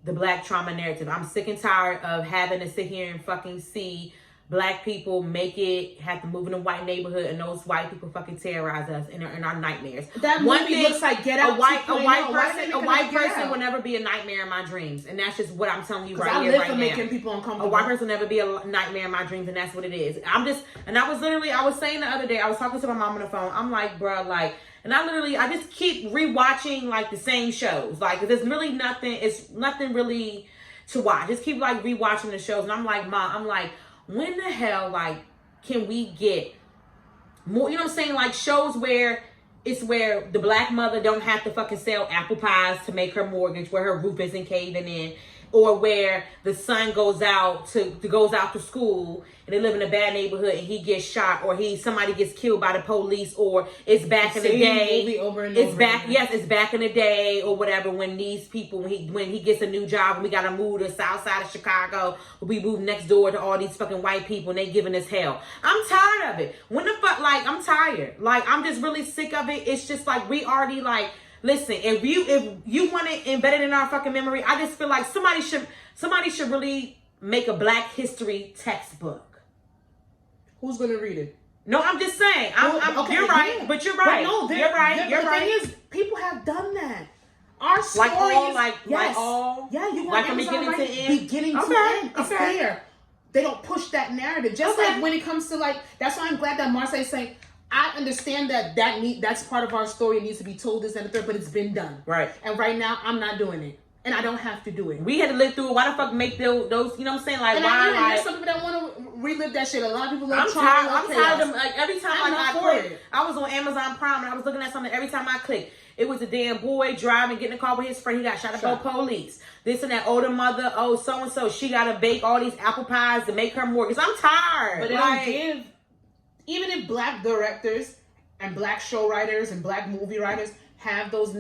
S1: the black trauma narrative. I'm sick and tired of having to sit here and fucking see black people have to move in a white neighborhood and those white people fucking terrorize us in our nightmares.
S2: That movie looks like Get Out.
S1: A white person will never be a nightmare in my dreams, and that's just what I'm telling you right here, right now.
S2: Making people uncomfortable.
S1: A white person will never be a nightmare in my dreams, and that's what it is. I was saying the other day, I was talking to my mom on the phone. I'm like, bro, like, and I just keep rewatching like the same shows, like, cause there's really nothing. It's nothing really to watch. Just keep like rewatching the shows, and I'm like, Mom, when the hell, like, can we get more, you know what I'm saying? Like shows where the black mother don't have to fucking sell apple pies to make her mortgage, where her roof isn't caving in, or where the son goes out to school and they live in a bad neighborhood and he gets shot, or somebody gets killed by the police, or it's back in the day. It's back in the day, or whatever, when these people, when he gets a new job and we gotta move to the south side of Chicago, we move next door to all these fucking white people and they giving us hell. I'm tired of it. When the fuck, like, I'm tired. Like, I'm just really sick of it. It's just like, we already, like, listen, if you want it embedded in our fucking memory, I just feel like somebody should really make a Black history textbook.
S2: Who's gonna read it?
S1: No, I'm just saying.
S2: Okay,
S1: you're right,
S2: yeah.
S1: but you're right.
S2: But no,
S1: you're right.
S2: The thing is, people have done that. Our stories, you want
S1: from beginning to end.
S2: Beginning to end. It's there. They don't push that narrative. Just like when it comes to, like, that's why I'm glad that Marseille's saying, I understand that's part of our story. It needs to be told, this and the third, but it's been done.
S1: Right.
S2: And right now, I'm not doing it. And I don't have to do it.
S1: We had to live through it. Why the fuck make those, you know what I'm saying? Like, why?
S2: There's some people that want to relive that shit. A lot of people
S1: I'm tired of, like, every time I was on Amazon Prime and I was looking at something, every time I clicked, it was a damn boy driving, getting in a car with his friend. He got shot by police. This and that older mother, so-and-so, she got to bake all these apple pies to make her mortgage. I'm tired.
S2: But they don't give, even if Black directors and Black show writers and Black movie writers have those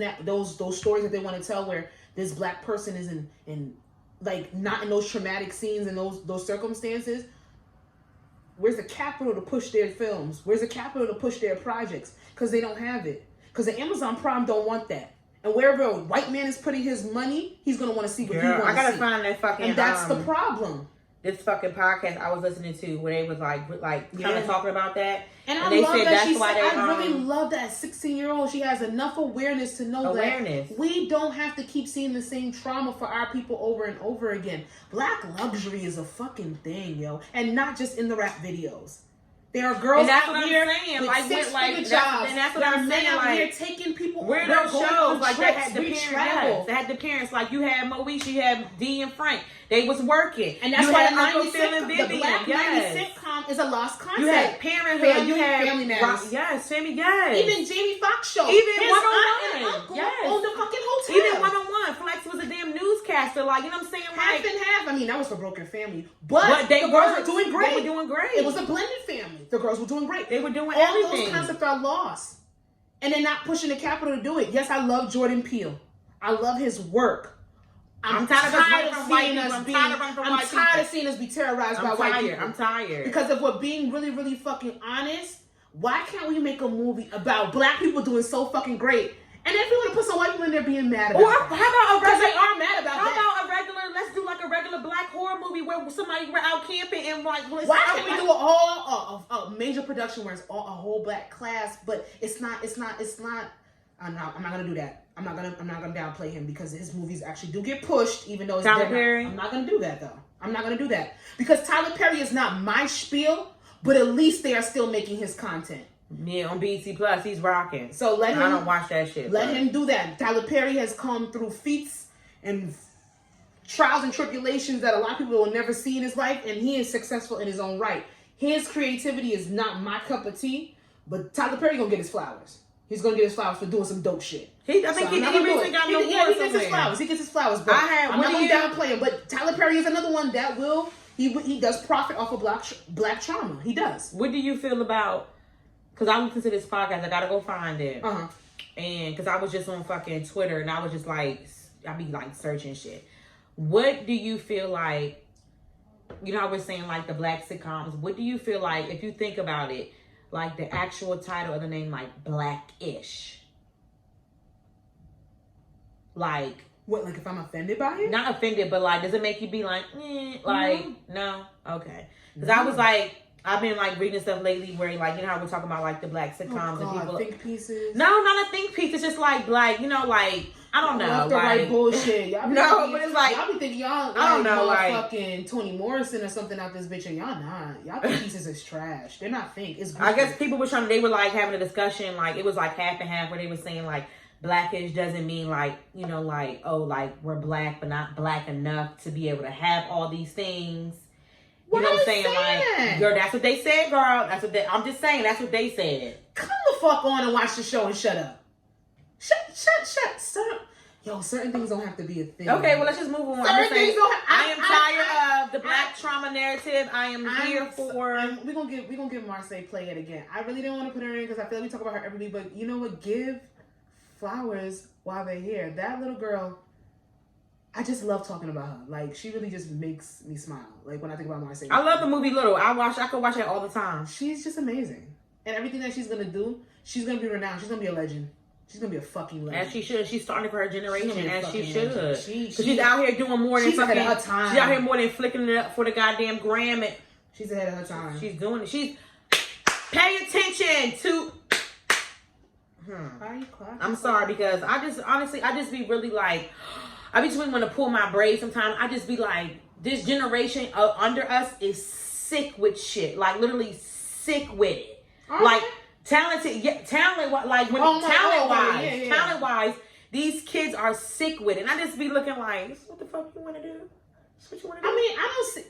S2: stories that they want to tell, where this Black person is in like, not in those traumatic scenes and those circumstances, where's the capital to push their films? Where's the capital to push their projects? Because they don't have it. Because the Amazon Prime don't want that. And wherever a white man is putting his money, he's going to want to see what he wants to see.
S1: I got to find that fucking...
S2: And that's the problem.
S1: This fucking podcast I was listening to, where they was like kind of talking about that.
S2: And I love that she said, I really love that 16-year-old. She has enough awareness to know that we don't have to keep seeing the same trauma for our people over and over again. Black luxury is a fucking thing, yo. And not just in the rap videos. There are girls out here with six-figure jobs.
S1: And that's what I'm saying.
S2: Out here taking people
S1: where those shows, like,
S2: trips,
S1: they had the parents, like, you had Moesha, you had Dee and Frank. They was working.
S2: And that's why the Black 90s sitcom is a lost concept.
S1: You had Parenthood. You had
S2: Family Matters.
S1: Yes, Family Guy.
S2: Even Jamie Foxx show.
S1: Even
S2: his
S1: 101.
S2: aunt and uncle owned the fucking hotel.
S1: Even 101. Flex was a damn newscaster. Like, you know what I'm saying?
S2: Half and half. I mean, that was for broken family. But the girls were doing great.
S1: They were doing great.
S2: It was a blended family. The girls were doing great.
S1: They were doing
S2: everything.
S1: All
S2: those concepts are lost. And they're not pushing the capital to do it. Yes, I love Jordan Peele. I love his work. I'm tired of seeing us be terrorized by white people.
S1: I'm tired.
S2: Because if we're being really, really fucking honest, why can't we make a movie about Black people doing so fucking great? And if we want to put some white people in there being mad about it.
S1: How about
S2: because they are mad about that.
S1: How about a regular, let's do like a regular Black horror movie where somebody were out camping and like...
S2: Why can't we do a major production where it's a whole Black class, but it's not... I'm not gonna do that. I'm not gonna downplay him, because his movies actually do get pushed, even though it's
S1: Tyler Perry.
S2: I'm not gonna do that though. I'm not gonna do that, because Tyler Perry is not my spiel, but at least they are still making his content.
S1: Yeah, on BET Plus, he's rocking.
S2: So let him.
S1: I don't watch that shit.
S2: Let him do that. Tyler Perry has come through feats and trials and tribulations that a lot of people will never see in his life, and he is successful in his own right. His creativity is not my cup of tea, but Tyler Perry gonna get his flowers. He's gonna get his flowers for doing some dope shit.
S1: He gets his flowers.
S2: He gets his flowers. But I'm not gonna downplay him. But Tyler Perry is another one that will. He does profit off of black trauma. He does.
S1: What do you feel about? Because I listened to this podcast. I gotta go find it. And because I was just on fucking Twitter and I was just like, I be like searching shit. What do you feel like? You know, I was saying like the Black sitcoms. What do you feel like, if you think about it? Like the actual title of the name, like Black-ish. Like,
S2: What, like if I'm offended by it?
S1: Not offended, but like, does it make you be like, like, no? Okay. Because I was like, I've been like reading stuff lately where like, you know how we're talking about like the black sitcoms and people.
S2: Think pieces.
S1: No, not a think piece. It's just like, you know, like, I don't know.
S2: Left or right bullshit. Y'all
S1: no, but it's like,
S2: y'all be thinking y'all like, I don't know, like fucking Toni Morrison or something out this bitch, and y'all not. Y'all think pieces is trash. They're not think. It's goofy.
S1: I guess people were they were like having a discussion, like it was like half and half where they were saying like blackish doesn't mean like, you know, like, oh, like we're black but not black enough to be able to have all these things. You know what I'm saying? Like, girl, that's what they said, girl. That's what I'm just saying, that's what they said.
S2: Come the fuck on and watch the show and shut up. Shut. Yo, certain things don't have to be a thing.
S1: Okay, well, let's just move on.
S2: Certain things don't
S1: I am tired of the black trauma narrative. I'm here for...
S2: We're gonna give Marseille play it again. I really didn't want to put her in because I feel like we talk about her every week, but you know what? Give flowers while they're here. That little girl, I just love talking about her. Like, she really just makes me smile. Like, when I think about Marseille.
S1: I love the movie Little. I could watch it all the time.
S2: She's just amazing. And everything that she's gonna do, she's gonna be renowned. She's gonna be a legend. She's gonna be a fucking legend.
S1: As she should. She's starting for her generation, as she should. Because
S2: she's
S1: she's out here doing more than
S2: fucking... ahead of her time.
S1: She's out here more than flicking it up for the goddamn gram. And
S2: she's ahead of her time.
S1: She's doing it. She's... Pay attention to...
S2: Why are you clapping?
S1: I'm sorry, because I just be really like... I just really want to pull my braids sometimes. I just be like, this generation under us is sick with shit. Like, literally sick with it. Like... Talented, like when talent wise, these kids are sick with it. And I just be looking like, this is what the fuck you want to do? This is what you want to do?
S2: I mean, I don't see.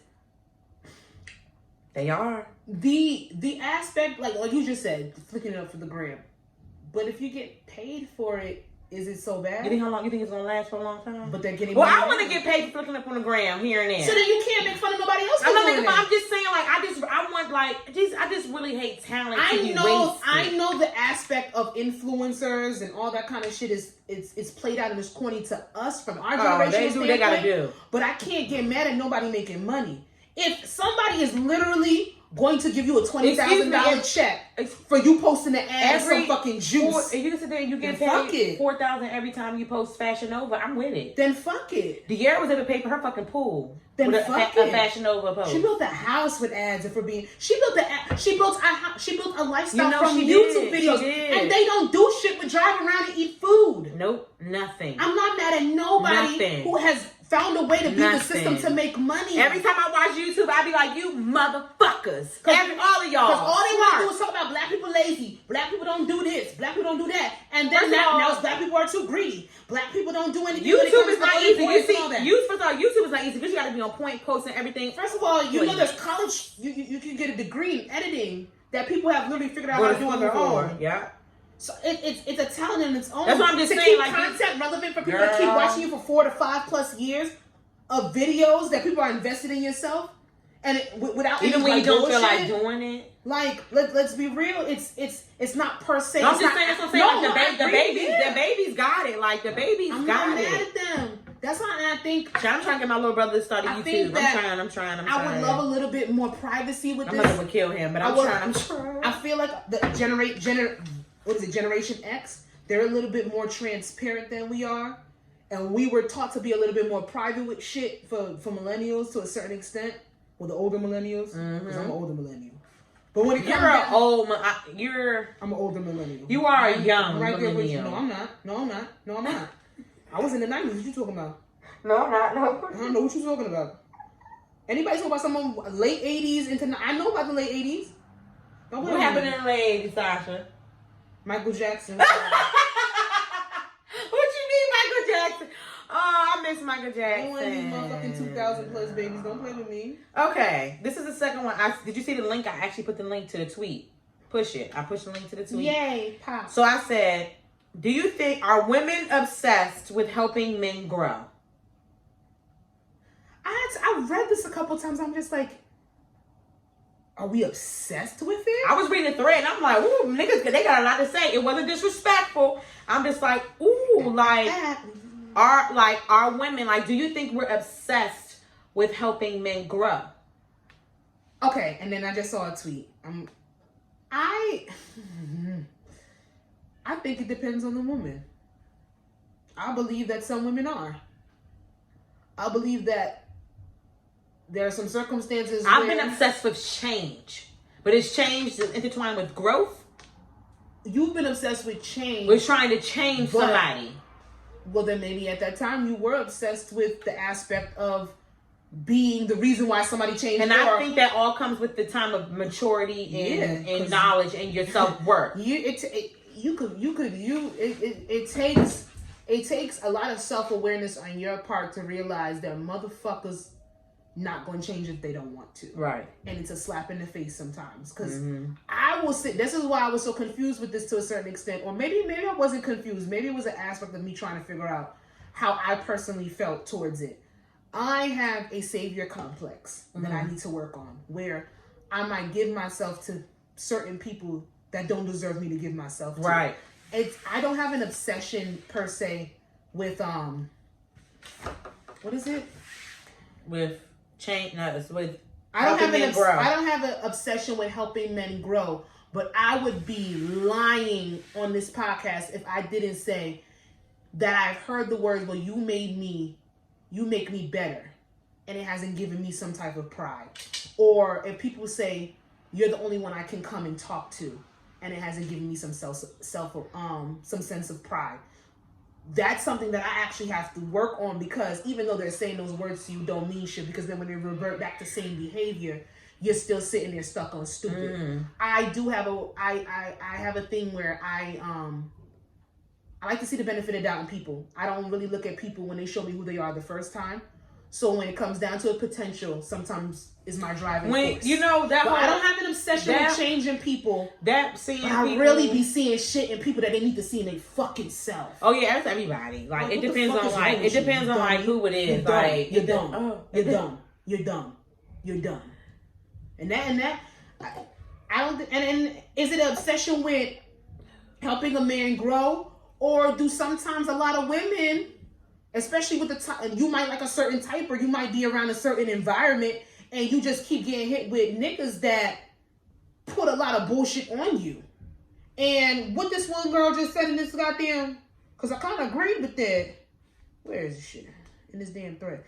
S1: They are.
S2: The aspect, like you just said, flicking it up for the gram. But if you get paid for it, is it so bad?
S1: You think it's gonna last for a long time?
S2: But they're getting.
S1: Well, I want to get paid for flicking up on the gram here and there.
S2: So then you can't make fun of nobody else.
S1: I'm just saying, like, I just really hate talent.
S2: I know the aspect of influencers and all that kind of shit is played out and is corny to us from our generation.
S1: They do what they gotta do.
S2: But I can't get mad at nobody making money. If somebody is literally going to give you a $20,000 check for you posting the ad some fucking juice.
S1: If you sit there and you get paid $4,000 every time you post Fashion Nova, I'm with it.
S2: Then fuck it.
S1: De'Ara was able to pay for her fucking pool.
S2: Then
S1: with
S2: fuck
S1: a Fashion Nova post.
S2: She built a house with ads. If we're being, she built a lifestyle from YouTube videos, and they don't do shit but drive around and eat food.
S1: Nope, nothing.
S2: I'm not mad at nobody who has found a way to beat the system to make money.
S1: Every time I watch YouTube, I be like, you motherfuckers. All of y'all.
S2: Because all they want to do is talk about black people lazy. Black people don't do this. Black people don't do that. And then now black people are too greedy. Black people don't do anything.
S1: YouTube is not easy. You see, YouTube is not easy because you got to be on point, posting everything.
S2: First of all, you know there's college. You can get a degree in editing that people have literally figured out how to do on their own.
S1: Yeah.
S2: So it's a talent in its own.
S1: That's what I'm just saying.
S2: Keep like content relevant for people to keep watching you for 4 to 5+ years of videos that people are invested in yourself, and without
S1: even when you don't feel like doing it.
S2: Like let's be real, it's not per se.
S1: I'm just saying, that's what I'm saying. Like the babies got it. Like the babies got it. I'm not
S2: mad at them. That's not. I think
S1: I'm trying to get my little brother to start YouTube. I'm trying.
S2: I would love a little bit more privacy with this.
S1: I'm not gonna kill him, but I'm trying.
S2: I feel like the Generation X? They're a little bit more transparent than we are. And we were taught to be a little bit more private with shit for millennials to a certain extent. Well, the older millennials. Because I'm an older millennial. But when it comes
S1: I'm
S2: an older millennial.
S1: You are a young
S2: right
S1: millennial.
S2: There with you. No, I'm not. I was in the 90s. What you talking about?
S1: No, I'm not. No.
S2: I don't know what you talking about. Anybody talking about someone late 80s into... I know about the late 80s.
S1: What happened in the late 80s, Sasha?
S2: Michael Jackson.
S1: What you mean, Michael Jackson? Oh, I miss Michael Jackson.
S2: One of these motherfucking 2,000+ babies. Don't play with me.
S1: Okay, this is the second one. Did you see the link? I actually put the link to the tweet. Push it. I pushed the link to the tweet.
S2: Yay, pop.
S1: So I said, do you think, are women obsessed with helping men grow?
S2: I read this a couple times. I'm just like, are we obsessed with it?
S1: I was reading the thread and I'm like, ooh, niggas, they got a lot to say. It wasn't disrespectful. I'm just like, ooh, like, are women, like, do you think we're obsessed with helping men grow?
S2: Okay, and then I just saw a tweet. I think it depends on the woman. I believe that some women are. I believe that there are some circumstances
S1: I've been obsessed with change. But is change intertwined with growth?
S2: You've been obsessed with change.
S1: We're trying to change somebody.
S2: Well, then maybe at that time you were obsessed with the aspect of being the reason why somebody changed.
S1: And I think that all comes with the time of maturity and knowledge and your self-worth.
S2: It takes a lot of self-awareness on your part to realize that motherfuckers not going to change if they don't want to.
S1: Right.
S2: And it's a slap in the face sometimes. Because I will say, this is why I was so confused with this to a certain extent. Or maybe I wasn't confused. Maybe it was an aspect of me trying to figure out how I personally felt towards it. I have a savior complex that I need to work on, where I might give myself to certain people that don't deserve me to give myself to.
S1: Right.
S2: I don't have an obsession per se with what is it?
S1: With change, no, it's with
S2: I don't have an obsession with helping men grow, but I would be lying on this podcast if I didn't say that I've heard the words, well, you make me better, and it hasn't given me some type of pride. Or if people say, you're the only one I can come and talk to, and it hasn't given me some sense of pride. That's something that I actually have to work on, because even though they're saying those words to you don't mean shit, because then when they revert back to same behavior, you're still sitting there stuck on stupid. I do have I have a thing where I like to see the benefit of doubt in people. I don't really look at people when they show me who they are the first time. So when it comes down to a potential, sometimes is my driving force.
S1: You know that.
S2: I don't have an obsession with changing people. I really be seeing shit in people that they need to see in their fucking self.
S1: Oh yeah, that's everybody. Like it depends on who it is. Like
S2: you're dumb. You're dumb. You're dumb. You're dumb. And I don't. And is it an obsession with helping a man grow, or do sometimes a lot of women, especially with the type, you might like a certain type, or you might be around a certain environment, and you just keep getting hit with niggas that put a lot of bullshit on you. And what this one girl just said in this goddamn, because I kind of agreed with that. Where is this shit? In this damn thread.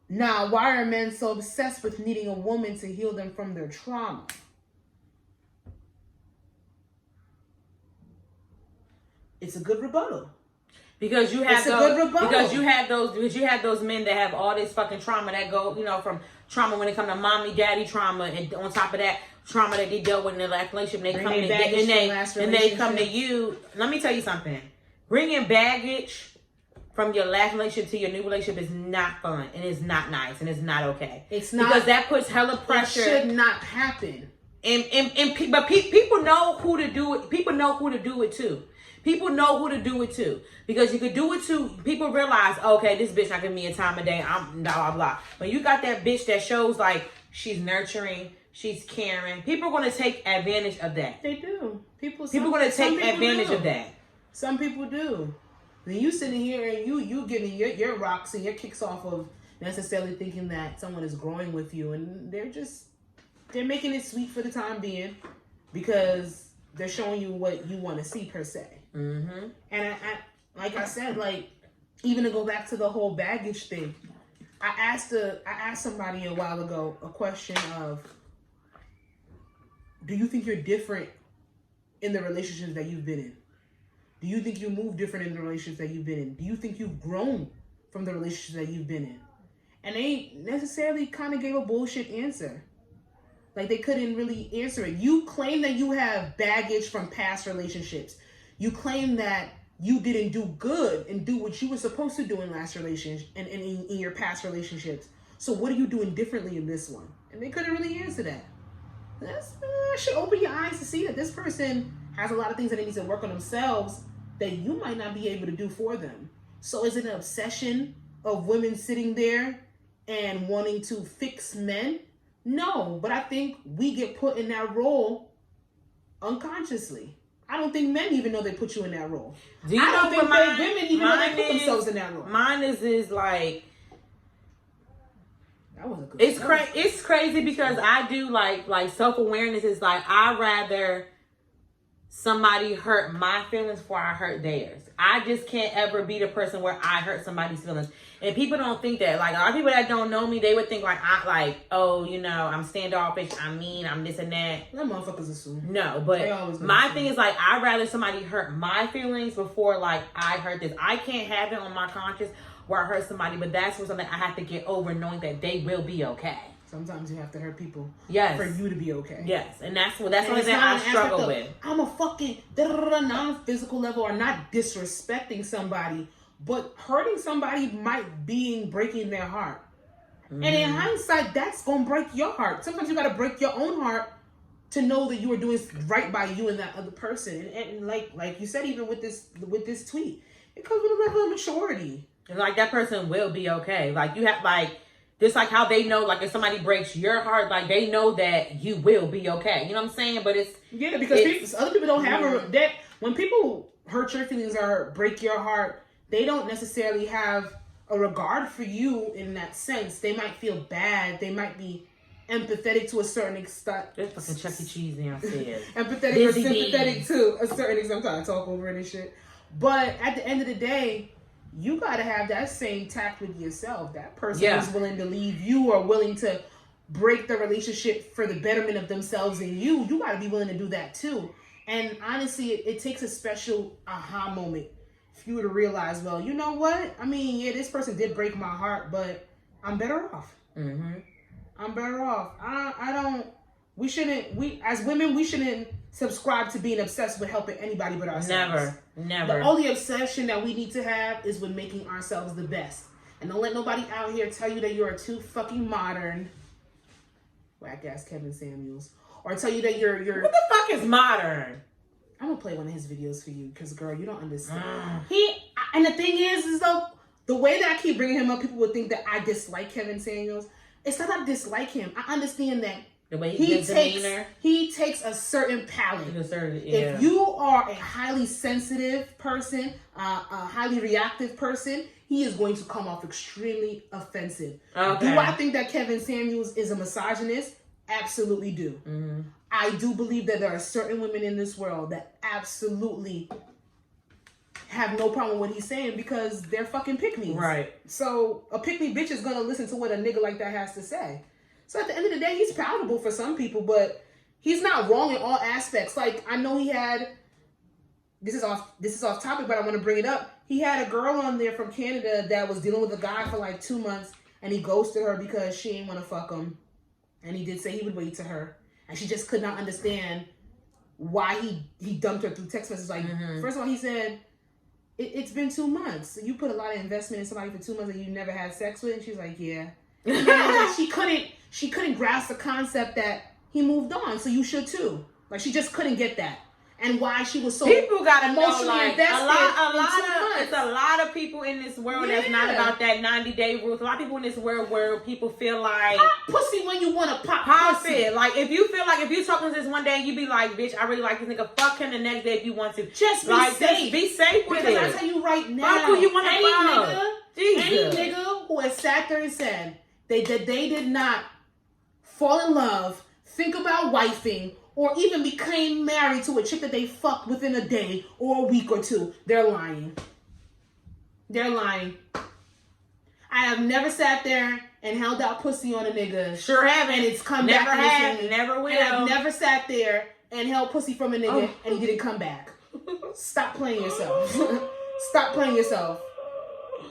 S2: Now, why are men so obsessed with needing a woman to heal them from their trauma? It's a good rebuttal.
S1: Because you have those men that have all this fucking trauma that go, from trauma when it comes to mommy, daddy trauma, and on top of that, trauma that they dealt with in their last relationship, and they come to you. Let me tell you something. Bringing baggage from your last relationship to your new relationship is not fun, and it's not nice, and it's not okay. It's not, because that puts hella pressure.
S2: It should not happen.
S1: But people know who to do it. People know who to do it to. People know who to do it to, because you could do it to. People realize, okay, this bitch not giving me a time of day. I'm blah blah blah. But you got that bitch that shows like she's nurturing, she's caring. People are gonna take advantage of that.
S2: They do. People are
S1: gonna take advantage of that.
S2: Some people do. Then you sitting here and you getting your rocks and your kicks off of necessarily thinking that someone is growing with you, and they're making it sweet for the time being, because they're showing you what you want to see per se. And I like I said, like, even to go back to the whole baggage thing, I asked somebody a while ago a question of, do you think you're different in the relationships that you've been in? Do you think you move different in the relationships that you've been in? Do you think you've grown from the relationships that you've been in? And they necessarily kind of gave a bullshit answer. Like, they couldn't really answer it. You claim that you have baggage from past relationships. You claim that you didn't do good and do what you were supposed to do in last relationship and in your past relationships. So what are you doing differently in this one? And they couldn't really answer that. That should open your eyes to see that this person has a lot of things that they need to work on themselves that you might not be able to do for them. So is it an obsession of women sitting there and wanting to fix men? No, but I think we get put in that role unconsciously. I don't think men even know they put you in that role.
S1: Do you know
S2: think women even know they put themselves in that role.
S1: Mine is like,
S2: that was a good.
S1: It's crazy because I do like self-awareness is like, I rather somebody hurt my feelings before I hurt theirs. I just can't ever be the person where I hurt somebody's feelings. And people don't think that. Like, a lot of people that don't know me, they would think oh, you know, I'm standoffish, I'm mean, I'm this and that.
S2: That motherfuckers assume.
S1: No, but my thing is, like, I'd rather somebody hurt my feelings before, like, I hurt this. I can't have it on my conscience where I hurt somebody, but that's something I have to get over, knowing that they will be okay.
S2: Sometimes you have to hurt people
S1: for
S2: you to be okay.
S1: Yes, and that's the only thing I struggle with.
S2: I'm a fucking non-physical level, or not disrespecting somebody, but hurting somebody might be breaking their heart. And in hindsight, that's gonna break your heart. Sometimes you gotta break your own heart to know that you are doing right by you and that other person. And like you said, even with this tweet, it comes with a level of maturity.
S1: And like, that person will be okay. Like, you have, like, just like how they know, like, if somebody breaks your heart, like, they know that you will be okay. You know what I'm saying? But it's...
S2: Yeah, because other people don't have that. When people hurt your feelings or break your heart, they don't necessarily have a regard for you in that sense. They might feel bad. They might be empathetic to a certain extent.
S1: There's fucking Chuck E. Cheese downstairs.
S2: Empathetic or sympathetic to a certain extent. I'm trying to talk over it and shit. But at the end of the day, you gotta have that same tact with yourself. That person is willing to leave you or willing to break the relationship for the betterment of themselves and you. You gotta be willing to do that too. And honestly, it takes a special aha moment for you to realize, well, you know what? I mean, yeah, this person did break my heart, but I'm better off. I'm better off. As women, we shouldn't subscribe to being obsessed with helping anybody but ourselves. Never. The only obsession that we need to have is with making ourselves the best. And don't let nobody out here tell you that you are too fucking modern. Whack ass Kevin Samuels. Or tell you that you're...
S1: What the fuck is modern?
S2: I'm gonna play one of his videos for you, because girl, you don't understand. And the thing is though, the way that I keep bringing him up, people would think that I dislike Kevin Samuels. It's not that I dislike him. I understand that
S1: the way
S2: he takes a certain palette. If you are a highly sensitive person, a highly reactive person, he is going to come off extremely offensive. Okay. Do I think that Kevin Samuels is a misogynist? Absolutely do. I do believe that there are certain women in this world that absolutely have no problem with what he's saying because they're fucking pick-me's. Right. So a pick-me bitch is gonna listen to what a nigga like that has to say. So at the end of the day, he's palatable for some people, but he's not wrong in all aspects. Like, I know he had, this is off topic, but I want to bring it up. He had a girl on there from Canada that was dealing with a guy for like 2 months, and he ghosted her because she didn't want to fuck him. And he did say he would wait to her. And she just could not understand why he dumped her through text messages. Like, first of all, he said, it's been 2 months. So you put a lot of investment in somebody for 2 months that you never had sex with? And she's like, yeah. And she couldn't grasp the concept that he moved on. So you should too. Like, she just couldn't get that. And why she was so
S1: people gotta emotionally know, like, invested. It's a lot of people in this world that's not about that 90-day rule. A lot of people in this world where people feel like
S2: pop pussy when you want to pop pussy.
S1: It. Like, if you feel like if you talking to this one day and you be like, bitch, I really like this nigga. Fuck him the next day if you want to.
S2: Just be safe.
S1: Just be safe with
S2: because
S1: it.
S2: I tell you right now,
S1: fuck who you want to fuck.
S2: Any nigga who has sat there and said they did not fall in love, think about wifing, or even became married to a chick that they fucked within a day or a week or two, they're lying. They're lying. I have never sat there and held out pussy on a nigga.
S1: Sure haven't.
S2: And it's come
S1: never
S2: back.
S1: Never have. Never will.
S2: And I've never sat there and held pussy from a nigga and he didn't come back. Stop playing yourself. Stop playing yourself.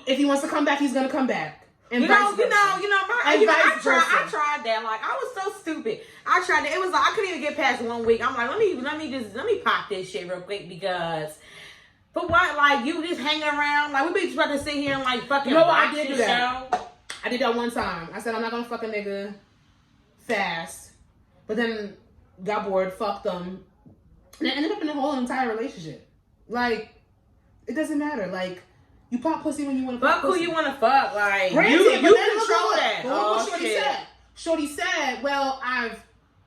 S2: If he wants to come back, he's gonna come back. And
S1: I tried that. Like, I was so stupid. I tried that. It was like I couldn't even get past 1 week. I'm like, let me pop this shit real quick because for what? Like, you just hanging around? Like, we be about to sit here and like fucking watch
S2: I did that. I did that one time. I said I'm not gonna fuck a nigga fast, but then got bored, fucked them, and I ended up in a whole entire relationship. Like, it doesn't matter. Like, you pop pussy when you want to fuck.
S1: Fuck who you want to fuck. Like,
S2: granted,
S1: you control that.
S2: What Shorty said. Shorty said, well, I've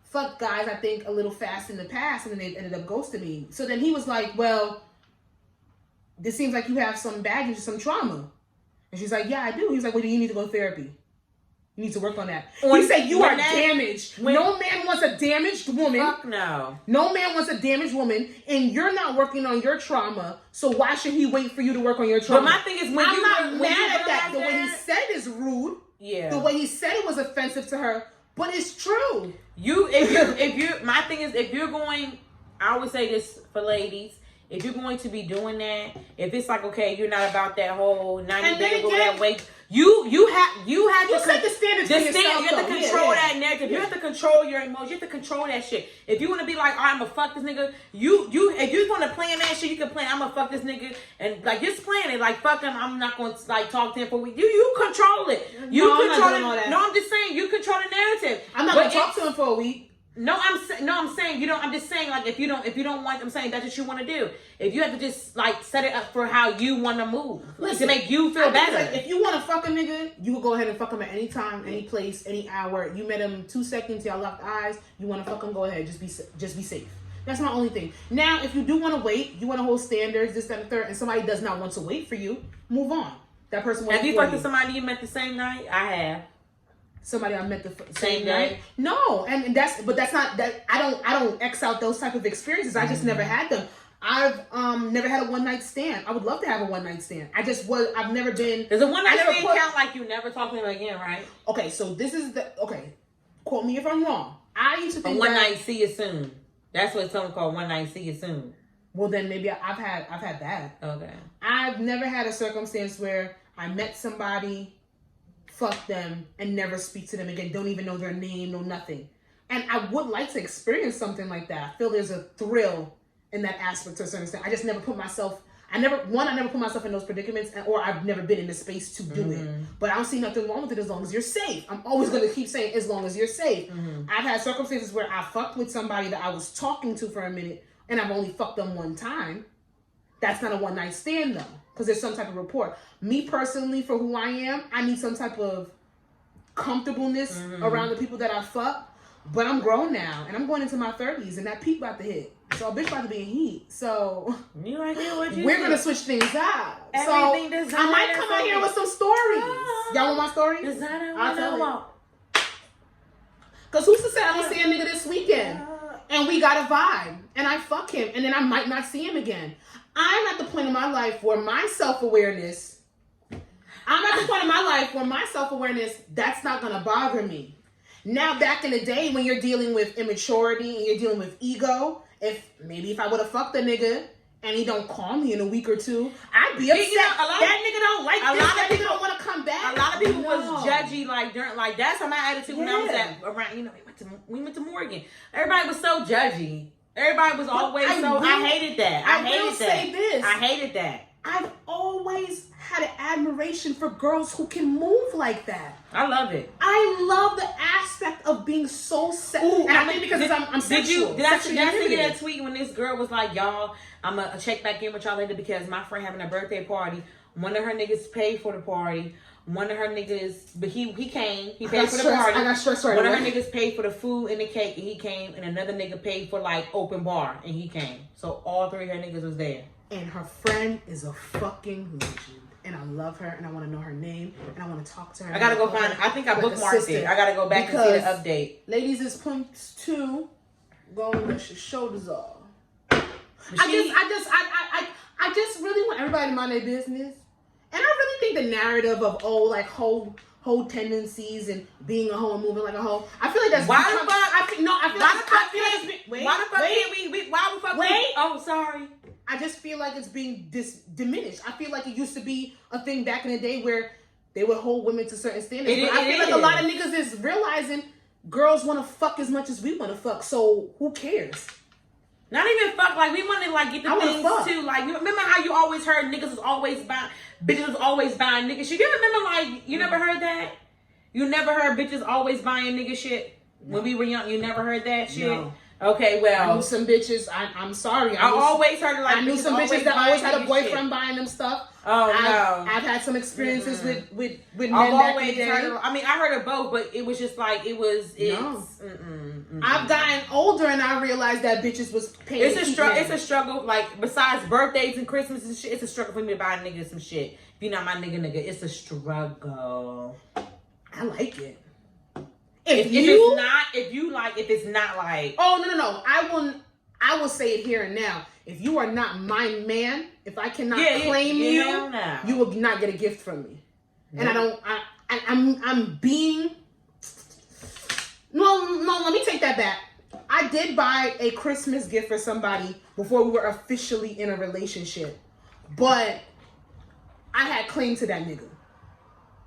S2: fucked guys, I think, a little fast in the past, and then they ended up ghosting me. So then he was like, well, this seems like you have some baggage, some trauma. And she's like, yeah, I do. He's like, well, do you need to go to therapy? You need to work on that. He said you are damaged. No man wants a damaged woman.
S1: Fuck no.
S2: No man wants a damaged woman, and you're not working on your trauma. So why should he wait for you to work on your trauma?
S1: But my thing is,
S2: I'm not mad at that. The way he said it is rude.
S1: Yeah.
S2: The way he said it was offensive to her, but it's true.
S1: My thing is, if you're going, I always say this for ladies. If you're going to be doing that, if it's like, okay, you're not about that whole 90 day that weight, you have to
S2: set the standards for yourself.
S1: You have to control that narrative. You have to control your emotions. You have to control that shit. If you want to be like, all right, I'm gonna fuck this nigga, if you want to plan that shit, you can plan. I'm gonna fuck this nigga and like just plan it. Like fuck him. I'm not gonna like talk to him for a week. You control it. You control it. No, I'm just saying you control the narrative.
S2: I'm not gonna talk to him for a week.
S1: No, I'm saying you don't. I'm just saying like if you don't want. I'm saying that's what you want to do. If you have to just like set it up for how you want to move, to make you feel better.
S2: Like, if you want to fuck a nigga, you will go ahead and fuck him at any time, any place, any hour. You met him 2 seconds, y'all locked eyes. You want to fuck him, go ahead. Just be safe. That's my only thing. Now, if you do want to wait, you want to hold standards, this, that, and the third, and somebody does not want to wait for you, move on. That person.
S1: Have you fucked with somebody you met the same night? I have.
S2: Somebody I met the same night. No, and that's not that. I don't X out those type of experiences. I just never had them. I've never had a one night stand. I would love to have a one night stand. I've never been.
S1: Does a one night stand count like you never talk to him again, right?
S2: Okay, so this is quote me if I'm wrong. I used to think
S1: a one night see you soon. That's what someone called one night see you soon.
S2: Well, then maybe I've had that.
S1: Okay.
S2: I've never had a circumstance where I met somebody, fuck them, and never speak to them again. Don't even know their name, no nothing. And I would like to experience something like that. I feel there's a thrill in that aspect to a certain extent. I just never put myself. I never put myself in those predicaments, or I've never been in the space to do it. But I don't see nothing wrong with it as long as you're safe. I'm always going to keep saying as long as you're safe. I've had circumstances where I fucked with somebody that I was talking to for a minute, and I've only fucked them one time. That's not a one night stand though, because there's some type of rapport. Me personally, for who I am, I need some type of comfortableness around the people that I fuck. But I'm grown now, and I'm going into my 30s, and that peak about to hit. So a bitch about to be in heat. So
S1: you like it? What you
S2: we're gonna switch things out. So I might come out here with some stories. Y'all want my story? I'll tell it. Cause who's to say I'm gonna see a nigga this weekend, and we got a vibe, and I fuck him, and then I might not see him again. I'm at the point in my life where my self-awareness. That's not gonna bother me. Now, back in the day when you're dealing with immaturity and you're dealing with ego, if I would have fucked a nigga and he don't call me in a week or two, I'd be upset. That nigga don't like this. That nigga don't want to come back.
S1: A lot of people was judgy like that's how my attitude when I was around. We went to Morgan. Everybody was so judgy. Everybody was always I hated that. I hated that.
S2: I've always had an admiration for girls who can move like that.
S1: I love it.
S2: I love the aspect of being so sexual. And I think because I'm sexual.
S1: Did I see that tweet when this girl was like, y'all, I'm going to check back in with y'all later because my friend having a birthday party. One of her niggas paid for the party. One of her niggas, but he came. He paid for the party.
S2: I got stressed right
S1: away.
S2: One
S1: of her niggas paid for the food and the cake and he came. And another nigga paid for like open bar and he came. So all three of her niggas was there.
S2: And her friend is a fucking legend. And I love her, and I want to know her name, and I want to talk to her.
S1: I gotta go find. I think I bookmarked it. I gotta go back and see the update.
S2: Ladies, is points 2. Go and let your shoulders off. I just really want everybody to mind their business, and I really think the narrative of hoe tendencies and being a hoe and moving like a hoe. I feel like that's
S1: why the fuck?
S2: Wait.
S1: Oh, sorry.
S2: I just feel like it's being diminished. I feel like it used to be a thing back in the day where they would hold women to certain standards. I feel like a lot of niggas is realizing girls want to fuck as much as we want to fuck. So who cares?
S1: Not even fuck. Like we want to like get the things too. Like you remember how you always heard niggas was always buying, bitches was always buying nigga shit. You remember like you never heard that? You never heard bitches always buying nigga shit when we were young. You never heard that shit. No. Okay, well,
S2: I knew some bitches. I'm sorry.
S1: I always heard it like
S2: I knew some bitches that always had a boyfriend buying them stuff.
S1: Oh no,
S2: I've had some experiences with men
S1: I've
S2: back
S1: always
S2: in the day.
S1: heard. I mean, I heard of both, but it was just like it was.
S2: I've gotten older and I realized that bitches was paying.
S1: It's a struggle. It's a struggle. Like besides birthdays and Christmas and shit, it's a struggle for me to buy a nigga some shit. If you're not my nigga, it's a struggle.
S2: I like it.
S1: If it's not like.
S2: Oh no. I will say it here and now. If you are not my man, if I cannot claim you, you will not get a gift from me. And I'm being. No, let me take that back. I did buy a Christmas gift for somebody before we were officially in a relationship. But I had claim to that nigga.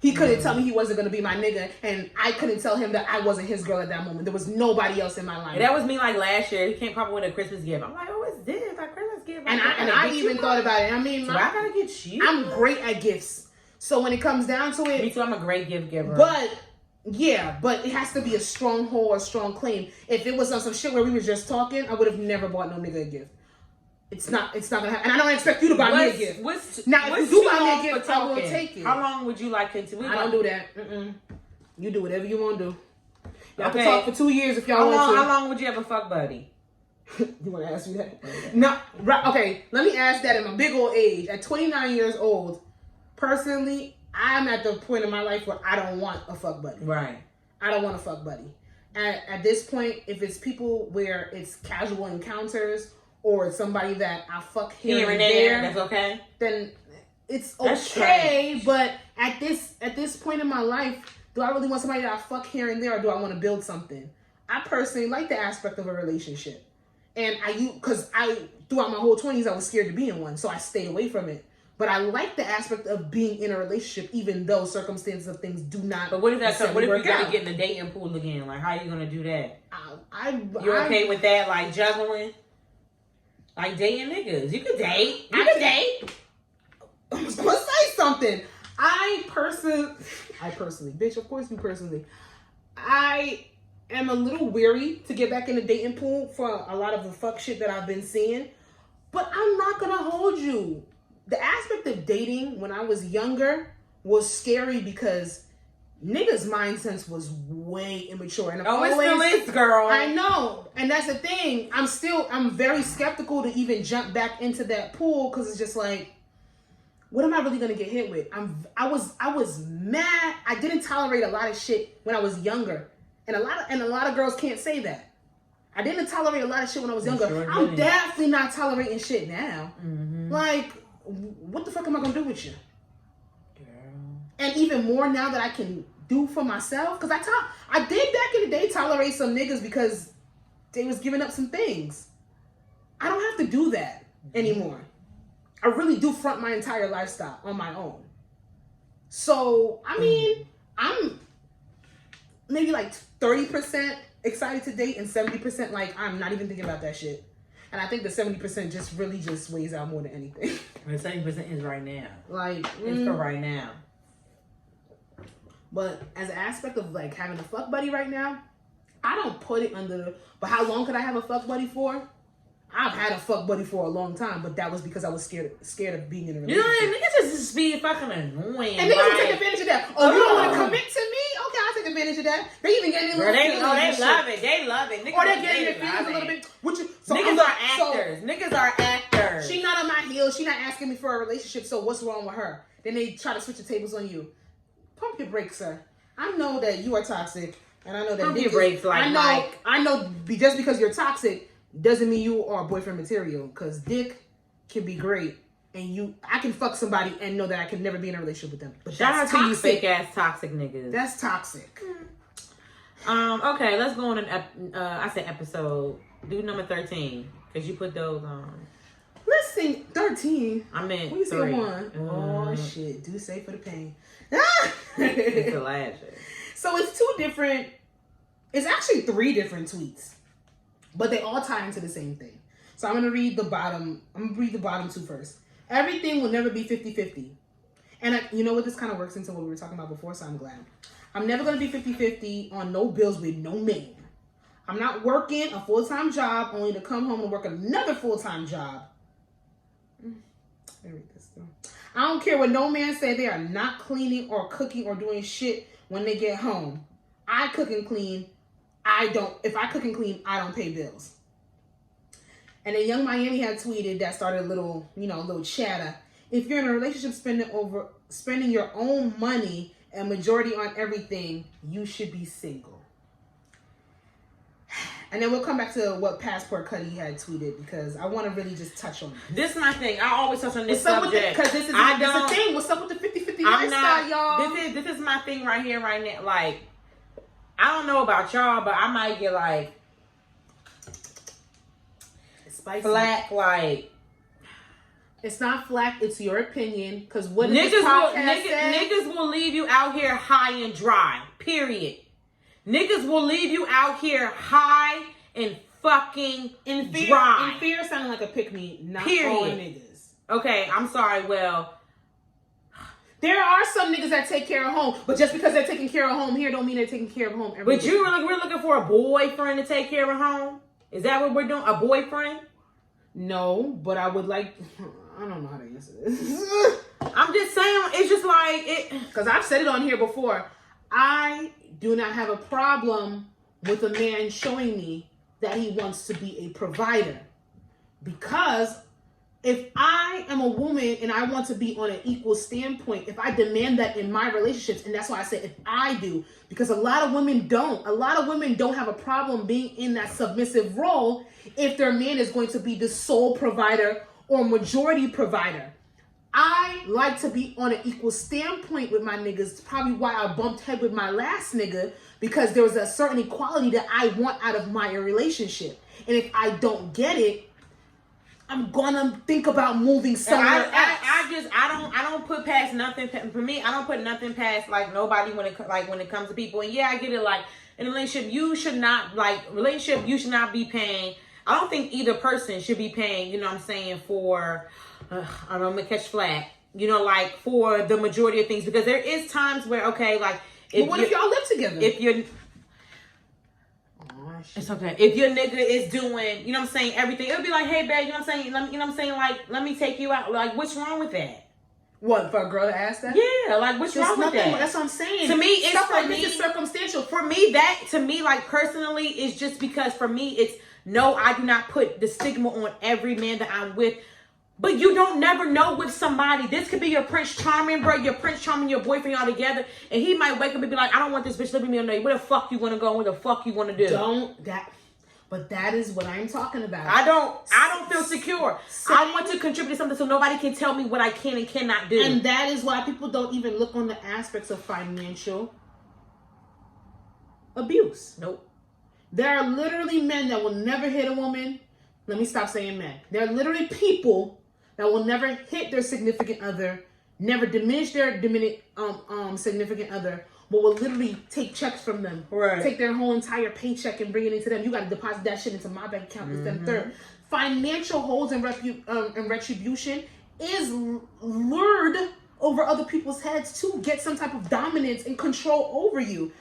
S2: He couldn't tell me he wasn't going to be my nigga, and I couldn't tell him that I wasn't his girl at that moment. There was nobody else in my life.
S1: And that was me like last year. He came probably with a Christmas gift. I'm like, oh, what's this? A Christmas gift?
S2: And I even thought about it. I mean,
S1: I gotta get you.
S2: I'm great at gifts. So when it comes down to it.
S1: Me too, I'm a great gift giver.
S2: But it has to be a strong hold or a strong claim. If it was on some shit where we were just talking, I would have never bought no nigga a gift. It's not gonna happen. And I don't expect you to buy me a gift. If you do buy me a gift, I will take it.
S1: How long would you like it to be?
S2: I don't do that. You do whatever you want to do. Y'all can talk for 2 years if y'all want to.
S1: How long would you have a fuck buddy?
S2: You want to ask me that? No. Okay, let me ask that at my big old age. At 29 years old, personally, I'm at the point in my life where I don't want a fuck buddy.
S1: Right.
S2: I don't want a fuck buddy. At this point, if it's people where it's casual encounters or it's somebody that I fuck here and there,
S1: that's okay.
S2: Then it's okay. But at this point in my life, do I really want somebody that I fuck here and there, or do I want to build something? I personally like the aspect of a relationship, and because throughout my whole 20s I was scared to be in one, so I stayed away from it. But I like the aspect of being in a relationship, even though circumstances of things do not.
S1: But what if what if you gotta get in the dating pool again? Like, how are you gonna do that? You okay with that? Like juggling, like dating niggas. You could date. You could date.
S2: I was gonna say something. I personally, bitch. Of course, you personally. I am a little weary to get back in the dating pool for a lot of the fuck shit that I've been seeing. But I'm not gonna hold you. The aspect of dating when I was younger was scary because niggas' mind sense was way immature. And
S1: it still is, girl.
S2: I know. And that's the thing. I'm very skeptical to even jump back into that pool because it's just like, what am I really going to get hit with? I was mad. I didn't tolerate a lot of shit when I was younger. And a lot of girls can't say that. I didn't tolerate a lot of shit when I was younger. Sure I'm definitely not tolerating shit now. Mm-hmm. Like, what the fuck am I gonna do with you? Girl. And even more now that I can do for myself, because I did back in the day tolerate some niggas because they was giving up some things. I don't have to do that anymore. I really do front my entire lifestyle on my own. So I mean, I'm maybe like 30% excited to date and 70% like I'm not even thinking about that shit. And I think the 70% just really weighs out more than anything.
S1: The 70% is right now.
S2: Like,
S1: it's for right now.
S2: But as an aspect of like having a fuck buddy right now, I don't put it under but how long could I have a fuck buddy for? I've had a fuck buddy for a long time, but that was because I was scared of being in a relationship.
S1: You know, niggas just be fucking annoying.
S2: And niggas take advantage of that. Oh, you don't want to commit to me? Okay, I'll take advantage of that. They even get in little feelings.
S1: They love it. They love it.
S2: Niggas, or they get in their feelings a little bit.
S1: Niggas are actors. Niggas are actors.
S2: She not on my heels. She not asking me for a relationship, so what's wrong with her? Then they try to switch the tables on you. Pump your brakes, sir. I know that you are toxic, and I know that
S1: pump your brakes,
S2: I know just because you're toxic doesn't mean you are boyfriend material, because dick can be great, and I can fuck somebody and know that I can never be in a relationship with them. But
S1: shout out to you fake ass toxic niggas.
S2: That's toxic.
S1: Okay, let's go on I said episode. Do number 13, because you put those on.
S2: Let's sing 13.
S1: I meant
S2: we
S1: 3.
S2: Say 1. Oh shit! Do say for the pain.
S1: It's the last shit.
S2: So it's it's actually 3 different tweets. But they all tie into the same thing. So I'm going to read the bottom 2 first. Everything will never be 50-50. And you know what? This kind of works into what we were talking about before, so I'm glad. I'm never going to be 50-50 on no bills with no man. I'm not working a full-time job only to come home and work another full-time job. Let me read this though. I don't care what no man say. They are not cleaning or cooking or doing shit when they get home. I cook and clean. If I cook and clean, I don't pay bills. And then Young Miami had tweeted that started a little chatter. If you're in a relationship spending your own money and majority on everything, you should be single. And then we'll come back to what Passport Cuddy had tweeted because I want to really just touch on it.
S1: This is my thing. I always touch on this subject.
S2: Because this is the thing. What's up with the 50-50 lifestyle, y'all?
S1: This is my thing right here, right now. Like, I don't know about y'all, but I might get like flack, like.
S2: It's not flack, it's your opinion. Because what
S1: niggas will leave you out here high and dry. Period. Niggas will leave you out here high and fucking dry.
S2: In fear sounding like a pick-me, not
S1: period.
S2: All niggas.
S1: Okay, I'm sorry. Well,
S2: there are some niggas that take care of home, but just because they're taking care of home here don't mean they're taking care of home every day.
S1: We're looking for a boyfriend to take care of home? Is that what we're doing? A boyfriend?
S2: No, but I would like... I don't know how to answer this.
S1: I'm just saying, it's just like it.
S2: Because I've said it on here before. I do not have a problem with a man showing me that he wants to be a provider. Because if I am a woman and I want to be on an equal standpoint, if I demand that in my relationships, and that's why I say if I do, because a lot of women don't. A lot of women don't have a problem being in that submissive role if their man is going to be the sole provider or majority provider. I like to be on an equal standpoint with my niggas. It's probably why I bumped head with my last nigga, because there was a certain equality that I want out of my relationship. And if I don't get it, I'm gonna think about moving somewhere else.
S1: I don't put past nothing. For me, I don't put nothing past like nobody when it comes to people. And yeah, I get it. Like in a relationship, you should not be paying. I don't think either person should be paying, you know what I'm saying, for, I'm going to catch flack, you know, like for the majority of things. Because there is times where, okay, like.
S2: But what if y'all live together?
S1: If you're. Oh, it's okay. If your nigga is doing, you know what I'm saying, everything, it'll be like, hey, babe, you know what I'm saying? You know what I'm saying? Like, let me take you out. Like, what's wrong with that?
S2: What, for a girl to ask that?
S1: Yeah, like, what's wrong with that?
S2: That's what I'm saying.
S1: To me, it's
S2: stuff
S1: for
S2: like
S1: me.
S2: This is circumstantial.
S1: For me, like, personally, it's just because for me, it's. No, I do not put the stigma on every man that I'm with. But you don't never know with somebody. This could be your Prince Charming, bro. Your Prince Charming, your boyfriend, all together. And he might wake up and be like, I don't want this bitch living me on the where the fuck you want to go? Where the fuck you want to do?
S2: But that is what I'm talking about.
S1: I don't feel secure. I want to contribute to something so nobody can tell me what I can and cannot do.
S2: And that is why people don't even look on the aspects of financial abuse.
S1: Nope.
S2: There are literally men that will never hit a woman. Let me stop saying men. There are literally people that will never hit their significant other, never diminish their significant other, but will literally take checks from them.
S1: Right.
S2: Take their whole entire paycheck and bring it into them. You got to deposit that shit into my bank account. It's them third. Financial holds and retribution is lured over other people's heads to get some type of dominance and control over you.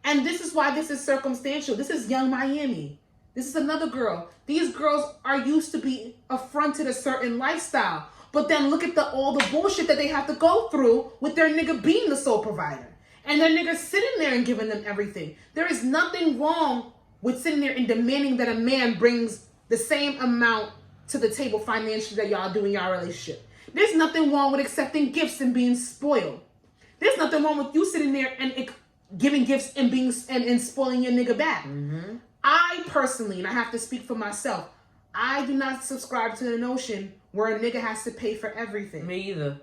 S2: And this is why this is circumstantial. This is Young Miami. This is another girl. These girls are used to be affronted a certain lifestyle. But then look at all the bullshit that they have to go through with their nigga being the sole provider. And their nigga sitting there and giving them everything. There is nothing wrong with sitting there and demanding that a man brings the same amount to the table financially that y'all do in y'all relationship. There's nothing wrong with accepting gifts and being spoiled. There's nothing wrong with you sitting there and giving gifts and being and spoiling your nigga back. I personally, and I have to speak for myself, I do not subscribe to the notion where a nigga has to pay for everything.
S1: Me either.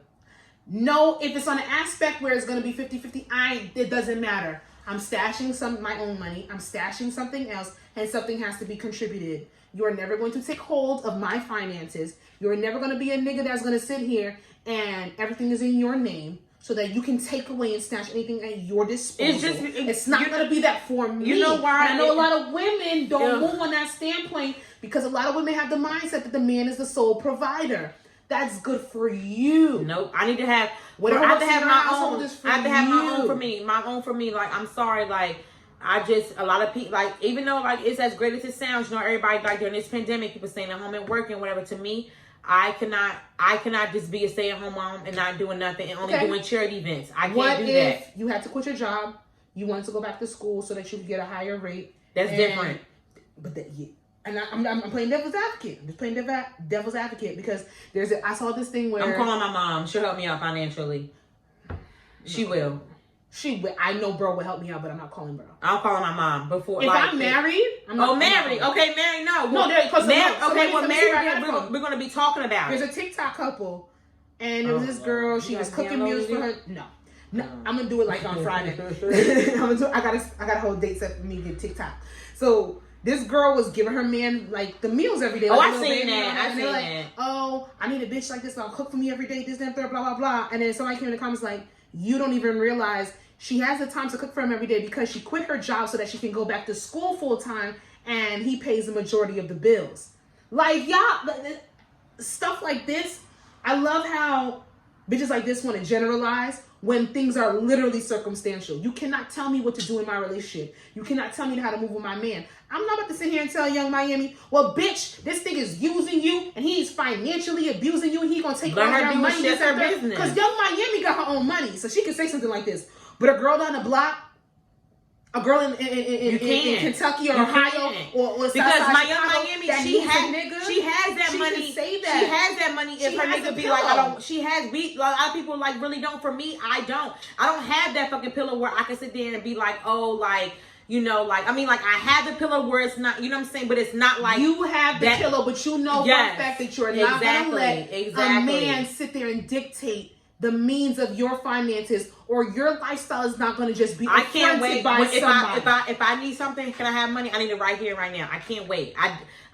S2: No, if it's on an aspect where it's going to be 50-50, it doesn't matter. I'm stashing my own money. I'm stashing something else, and something has to be contributed. You are never going to take hold of my finances. You're never going to be a nigga that's going to sit here and everything is in your name, so that you can take away and snatch anything at your disposal. It's not going to be that for me.
S1: You know why?
S2: I know a lot of women don't move on that standpoint because a lot of women have the mindset that the man is the sole provider. That's good for you.
S1: Nope. I need to have
S2: whatever.
S1: I have to have my own. I have to have my own for me. My own for me. Like, I'm sorry. Like, a lot of people, like, even though like it's as great as it sounds, you know, everybody like during this pandemic, people staying at home and working, whatever. To me, I cannot just be a stay-at-home mom and not doing nothing and only doing charity events. I can't do that. What if
S2: you had to quit your job, you wanted to go back to school so that you could get a higher rate?
S1: That's different.
S2: But I'm playing devil's advocate. I'm just playing devil's advocate because I saw this thing where
S1: I'm calling my mom. She'll help me out financially. She will.
S2: I know bro will help me out, but I'm not calling bro.
S1: I'm calling my mom before.
S2: If I'm married, I'm not.
S1: Oh, married. Okay, married. No,
S2: well, no.
S1: Married. We're gonna be talking about.
S2: There's a TikTok couple, and there was this girl. She was cooking meals for her. No, I'm gonna do it like on Friday. I got a whole date set for me to get TikTok. So this girl was giving her man like the meals every day. Like,
S1: I seen that. I seen that.
S2: Oh, I need a bitch like this. I'll cook for me every day. This, that, blah, blah, blah. And then somebody came in the comments like, you don't even realize she has the time to cook for him every day because she quit her job so that she can go back to school full time, and he pays the majority of the bills. Like, y'all, stuff like this. I love how bitches like this want to generalize when things are literally circumstantial. You cannot tell me what to do in my relationship. You cannot tell me how to move with my man. I'm not about to sit here and tell Young Miami, well, bitch, this thing is using you and he's financially abusing you and he's going to take all your money. Because Young Miami got her own money, so she can say something like this. But a girl down the block, a girl in Kentucky or Ohio or
S1: because my Young
S2: Chicago,
S1: Miami, she has that money.
S2: Say that.
S1: She has that money. If her nigga be like, I don't. She has. A lot of people like really don't. For me, I don't. I don't have that fucking pillow where I can sit there and be like, oh, like. You know, like, I mean, like, I have the pillow where it's not, you know what I'm saying? But it's not like...
S2: You have the pillow, but you know for a fact that you're not going to let a man sit there and dictate the means of your finances, or your lifestyle is not going to just be
S1: I can't wait.
S2: By
S1: if I need something, can I have money? I need it right here, right now. I can't wait.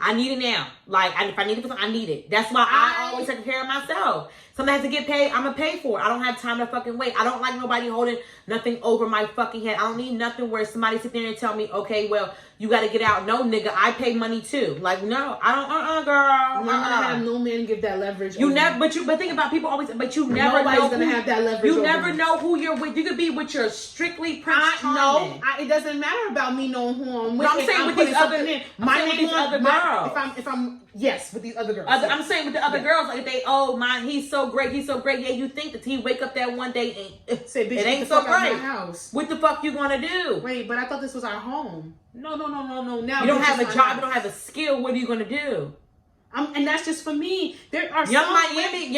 S1: I need it now. Like, if I need it for something, I need it. That's why I always take care of myself. Something has to get paid, I'm going to pay for it. I don't have time to fucking wait. I don't like nobody holding nothing over my fucking head. I don't need nothing where somebody sit there and tell me, okay, well, you got to get out. No, nigga, I pay money too. Like, no, I don't, girl.
S2: You're not going to have no man give that leverage.
S1: You never, but think about people always, but you never
S2: Nobody's going to have that leverage.
S1: You never know who you're with. You could be with your strictly Prince Charming.
S2: No, it doesn't matter about me knowing who I'm with.
S1: No, I'm saying with these other girls.
S2: If I'm yes, with these other girls.
S1: I'm saying with the other girls, like they, oh my, he's so great. Yeah, you think that he wake up that one day and
S2: say, bitch,
S1: it ain't so great. What the fuck you gonna do?
S2: Wait, but I thought this was our home. No. Now
S1: you don't have a job, you don't have a skill. What are you gonna do?
S2: And that's just for me. There are
S1: Young Miami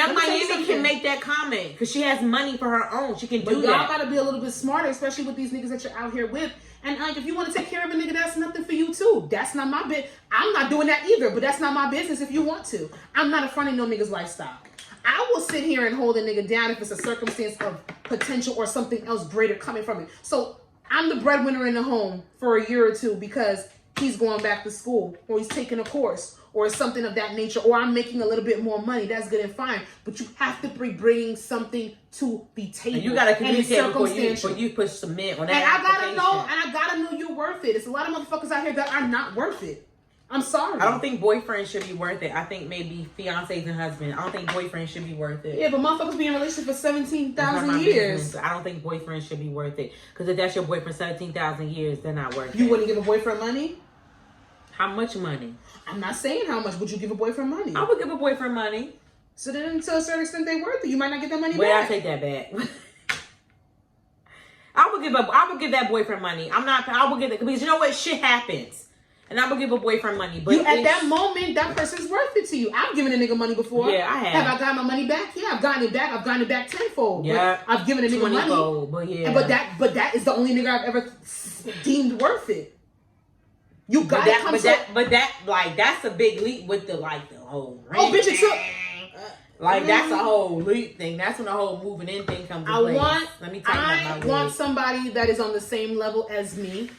S1: can make that comment because she has money for her own. She can do that.
S2: Y'all gotta be a little bit smarter, especially with these niggas that you're out here with. And like, if you want to take care of a nigga, that's nothing for you too. That's not my bit. I'm not doing that either. But that's not my business. If you want to, I'm not affronting no nigga's lifestyle. I will sit here and hold a nigga down if it's a circumstance of potential or something else greater coming from it. So I'm the breadwinner in the home for a year or two because he's going back to school or he's taking a course or something of that nature, or I'm making a little bit more money. That's good and fine. But you have to be bringing something to the table. And
S1: you got to communicate before you push submit on that.
S2: And I gotta know you're worth it. It's a lot of motherfuckers out here that are not worth it. I'm sorry.
S1: I don't think boyfriends should be worth it. I think maybe fiancés and husbands. I don't think boyfriends should be worth it.
S2: Yeah, but motherfuckers be in a relationship for 17,000 years.
S1: Business. I don't think boyfriends should be worth it. Because if that's your boyfriend 17,000 years, they're not worth it.
S2: You wouldn't give a boyfriend money?
S1: How much money?
S2: I'm not saying how much. Would you give a boyfriend money?
S1: I would give a boyfriend money.
S2: So then, to a certain extent, they worth it. You might not get that money back.
S1: Wait, I take that back. I would give that boyfriend money. I would give it because you know what? Shit happens. And I'm gonna give a boyfriend money. But
S2: at that moment, that person's worth it to you. I've given a nigga money before.
S1: Yeah, I have.
S2: Have I got my money back? Yeah, I've gotten it back. I've gotten it back tenfold.
S1: Yeah,
S2: but I've given a nigga money.
S1: But yeah,
S2: but that is the only nigga I've ever deemed worth it. You got
S1: that's a big leap with the whole ring.
S2: Oh, bitch, it took.
S1: That's a whole leap thing. That's when the whole moving in thing comes into play.
S2: I want somebody that is on the same level as me.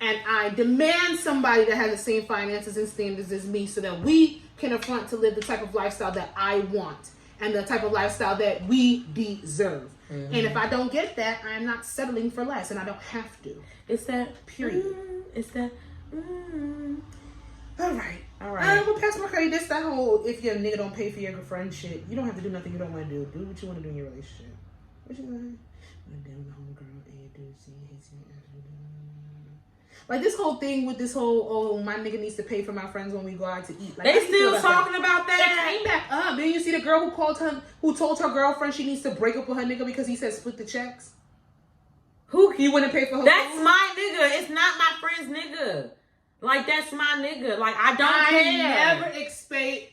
S2: And I demand somebody that has the same finances and standards as me so that we can affront to live the type of lifestyle that I want and the type of lifestyle that we deserve. Mm-hmm. And if I don't get that, I'm not settling for less and I don't have to.
S1: It's that period. It's that.
S2: All right. I'm gonna pass my credit. This that whole if your nigga don't pay for your girlfriend shit. You don't have to do nothing you don't want to do. Do what you want to do in your relationship. What you want? Like this whole thing with this whole, my nigga needs to pay for my friends when we go out to eat. Like,
S1: they still talking about that.
S2: It came back up. Didn't you see the girl who told her girlfriend she needs to break up with her nigga because he said split the checks? Who you wouldn't pay for her?
S1: That's food? My nigga. It's not my friend's nigga. Like that's my nigga. Like I don't care.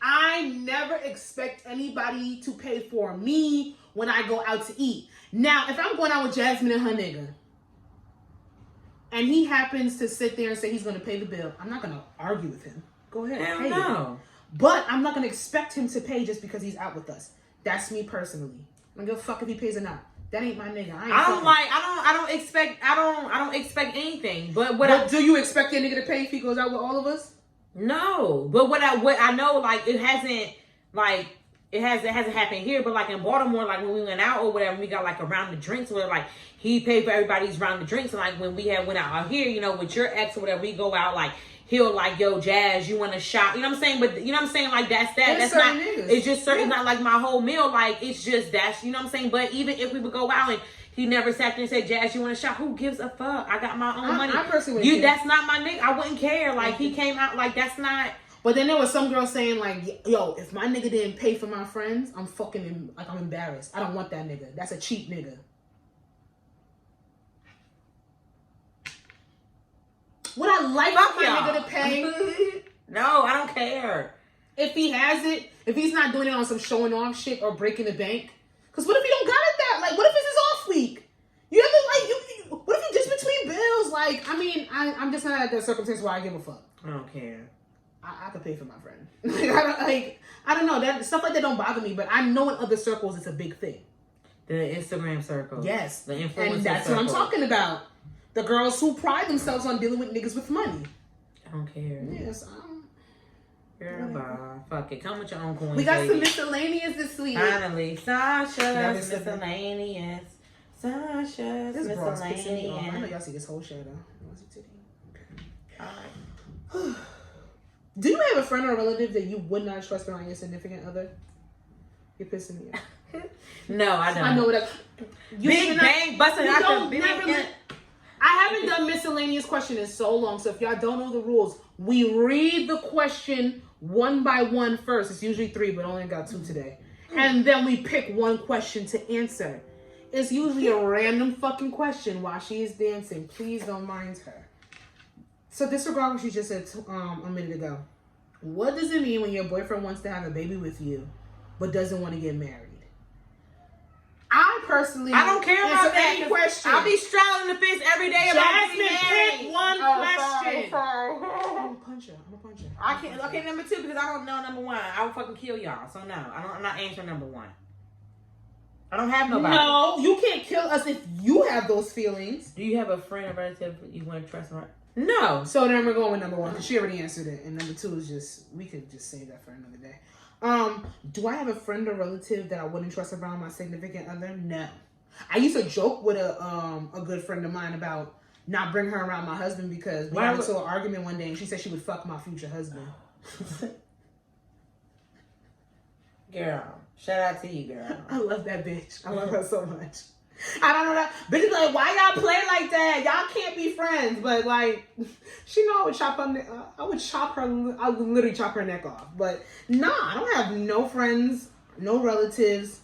S2: I never expect anybody to pay for me when I go out to eat. Now, if I'm going out with Jasmine and her nigga, and he happens to sit there and say he's going to pay the bill, I'm not going to argue with him. Go ahead.
S1: Hell no.
S2: But I'm not going to expect him to pay just because he's out with us. That's me personally. I don't give a fuck if he pays or not. That ain't my nigga. I don't expect anything. But do you expect your nigga to pay if he goes out with all of us?
S1: No. But what I know, like, it hasn't happened here, but like in Baltimore, like when we went out or whatever, we got like a round of drinks where like he paid for everybody's round of drinks. And like when we went out here, you know, with your ex or whatever, we go out, like he'll like, yo, Jazz, you want to shop? You know what I'm saying? But you know what I'm saying? Like that's not, niggas. It's just certain, not like my whole meal. Like it's just that's, you know what I'm saying? But even if we would go out and he never sat there and said, Jazz, you want to shop? Who gives a fuck? I got my own money.
S2: I personally wouldn't care.
S1: That's not my nigga. I wouldn't care. Like he came out, like that's not.
S2: But then there was some girl saying like, yo, if my nigga didn't pay for my friends, I'm I'm embarrassed. I don't want that nigga. That's a cheap nigga. Would I like for my nigga to pay?
S1: No, I don't care.
S2: If he has it, if he's not doing it on some showing off shit or breaking the bank. Because what if he don't got it that? Like, what if it's his off week? You ever like, what if you just between bills? Like, I mean, I'm just not at that circumstance where I give a fuck.
S1: I don't care.
S2: I could pay for my friend. I don't know. That stuff like that don't bother me, but I know in other circles it's a big thing.
S1: The Instagram circle.
S2: Yes.
S1: The influencer
S2: And that's
S1: circle.
S2: what I'm talking about. The girls who pride themselves on dealing with niggas with money.
S1: I don't care.
S2: Yes,
S1: Girl, bye. Fuck it. Come with your own coins.
S2: We got some miscellaneous this week.
S1: Finally. Sasha's miscellaneous. Sasha's
S2: This broad's pissing me off.
S1: miscellaneous.
S2: I know y'all see this whole shadow.
S1: Alright.
S2: Do you have a friend or a relative that you would not trust around your significant other? You're pissing me off.
S1: No, I don't.
S2: I know what
S1: Big bang busting out the big.
S2: I haven't done miscellaneous question in so long, so if y'all don't know the rules, we read the question one by one first. It's usually 3, but only got 2 today. And then we pick one question to answer. It's usually a random fucking question while she is dancing. Please don't mind her. So disregard what she just said a minute ago. What does it mean when your boyfriend wants to have a baby with you, but doesn't want to get married? I don't care about any question.
S1: I'll be straddling the fence every day about
S2: Jasmine,
S1: getting
S2: pick one question.
S1: Sorry.
S2: I'm gonna punch her.
S1: I can't. Okay, number 2 because I don't know number 1. I will fucking kill y'all. So no, I'm not answering number 1. I don't have nobody.
S2: No, you can't kill us if you have those feelings.
S1: Do you have a friend or relative you want to trust? No.
S2: So then we're going with number 1 because she already answered it, and number 2 is just we could just save that for another day. Do I have a friend or relative that I wouldn't trust around my significant other? No. I used to joke with a good friend of mine about not bringing her around my husband because we got into an argument one day and she said she would fuck my future husband.
S1: Girl, shout out to you, girl.
S2: I love that bitch. I love her so much. I don't know that bitch like, why y'all play like that? Y'all can't be friends. But like, she know I would chop her. I would literally chop her neck off. But nah, I don't have no friends, no relatives.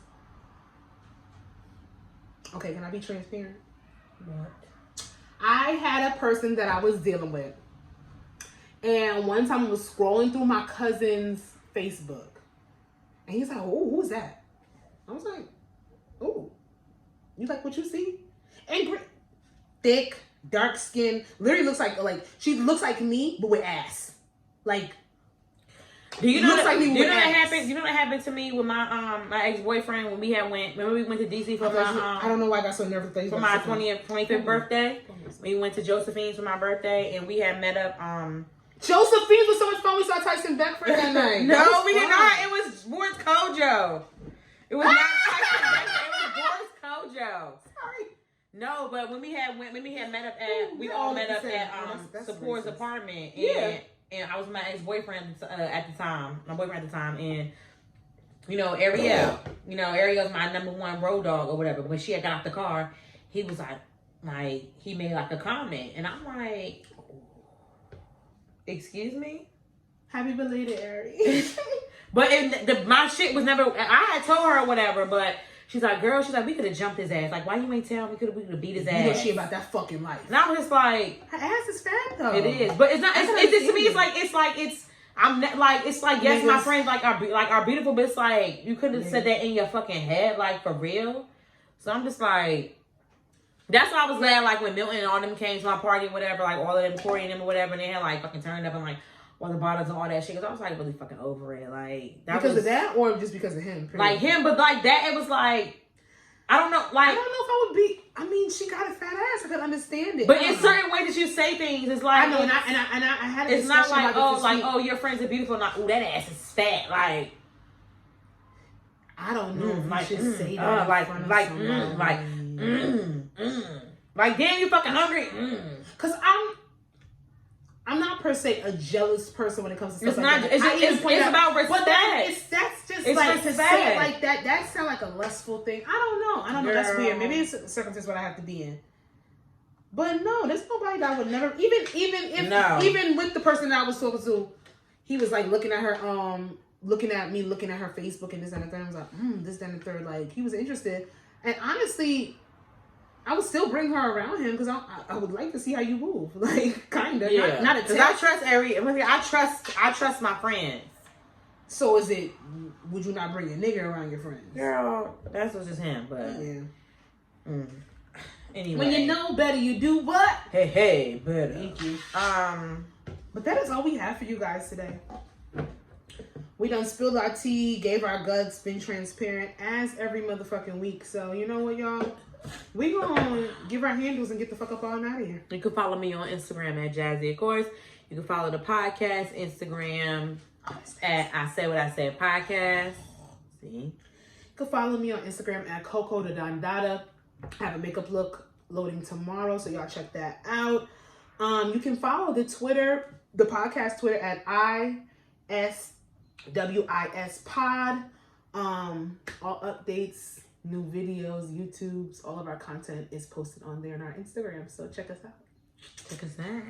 S2: Okay, can I be transparent?
S1: What?
S2: I had a person that I was dealing with, and one time I was scrolling through my cousin's Facebook, and he's like, "Oh, who's that?" I was like, "Oh." You like what you see? And thick, dark skin, literally looks like she looks like me, but with ass. Like,
S1: do you know that? Do you know what happened? You know what happened to me with my my ex-boyfriend when we went to DC for my
S2: I don't know why I got so nervous
S1: for my 25th birthday. We went to Josephine's for my birthday, and we had met up.
S2: Josephine's was so much fun. We saw Tyson Beckford that night.
S1: No, we did not. It was Boris Kojo. It was not Tyson Beckford. It was Boris Kojo.
S2: Sorry.
S1: No, but when we had met up at we all met up at Support's apartment, and I was my ex-boyfriend at the time, my boyfriend at the time, and Ariel's my number 1 road dog or whatever. But when she had got out the car, he was like he made like a comment, and I'm like, excuse me,
S2: happy belated, Ari.
S1: But my shit was never. I had told her or whatever, but. She's like, girl, we could have jumped his ass. Like, why you ain't tell me? We could have beat his ass.
S2: You know she about that fucking life.
S1: And I was just like,
S2: her ass is fat though.
S1: It is, but it's not. It's to me. It's like I'm like, it's like, yes, my friends like are beautiful, but it's like you could have said that in your fucking head, like for real. So I'm just like, that's why I was glad, like when Milton and all them came to my party, whatever, like all of them, Corey and them or whatever, and they had like fucking turned up and like all the bottles and all that shit. Cause I was like really fucking over it, like that
S2: because of that, or just because of him.
S1: Period. Like him, but like that, it was like I don't know, like
S2: I don't know if I would be. I mean, she got a fat ass. I could understand it.
S1: But in certain ways that you say things, it's like
S2: I know, and I had.
S1: It's not like oh your friends are beautiful, not that ass is fat. Like
S2: I don't know if you should say that.
S1: Like damn, you fucking hungry?
S2: Because I'm not per se a jealous person when it comes to stuff
S1: it's
S2: like
S1: not,
S2: that.
S1: It's about respect.
S2: That's just it's like to say it like that. That sounds like a lustful thing. I don't know. Girl. That's weird. Maybe it's a circumstance what I have to be in. But no, there's nobody that would never even with the person that I was talking to, he was like looking at her looking at me, looking at her Facebook and this and the third. I was like, this, that, and the third. Like he was interested, and honestly, I would still bring her around him because I would like to see how you move, like kind of.
S1: Yeah.
S2: Not a test.
S1: I trust I trust my friends.
S2: So is it? Would you not bring a nigga around your friends?
S1: Girl, that's just him. But
S2: yeah.
S1: Anyway,
S2: when you know better, you do what?
S1: Hey, better.
S2: Thank you. But that is all we have for you guys today. We done spilled our tea, gave our guts, been transparent as every motherfucking week. So you know what, y'all? We gonna give our handles and get the fuck up on out of here.
S1: You can follow me on Instagram at Jazzy, of course. You can follow the podcast Instagram at I Say What I Said podcast. See?
S2: You can follow me on Instagram at Coco the Dondada. I have a makeup look loading tomorrow, so y'all check that out. You can follow the podcast Twitter at ISWIS Pod. All updates, new videos, YouTubes, all of our content is posted on there on our Instagram. So check us out.
S1: Check us out.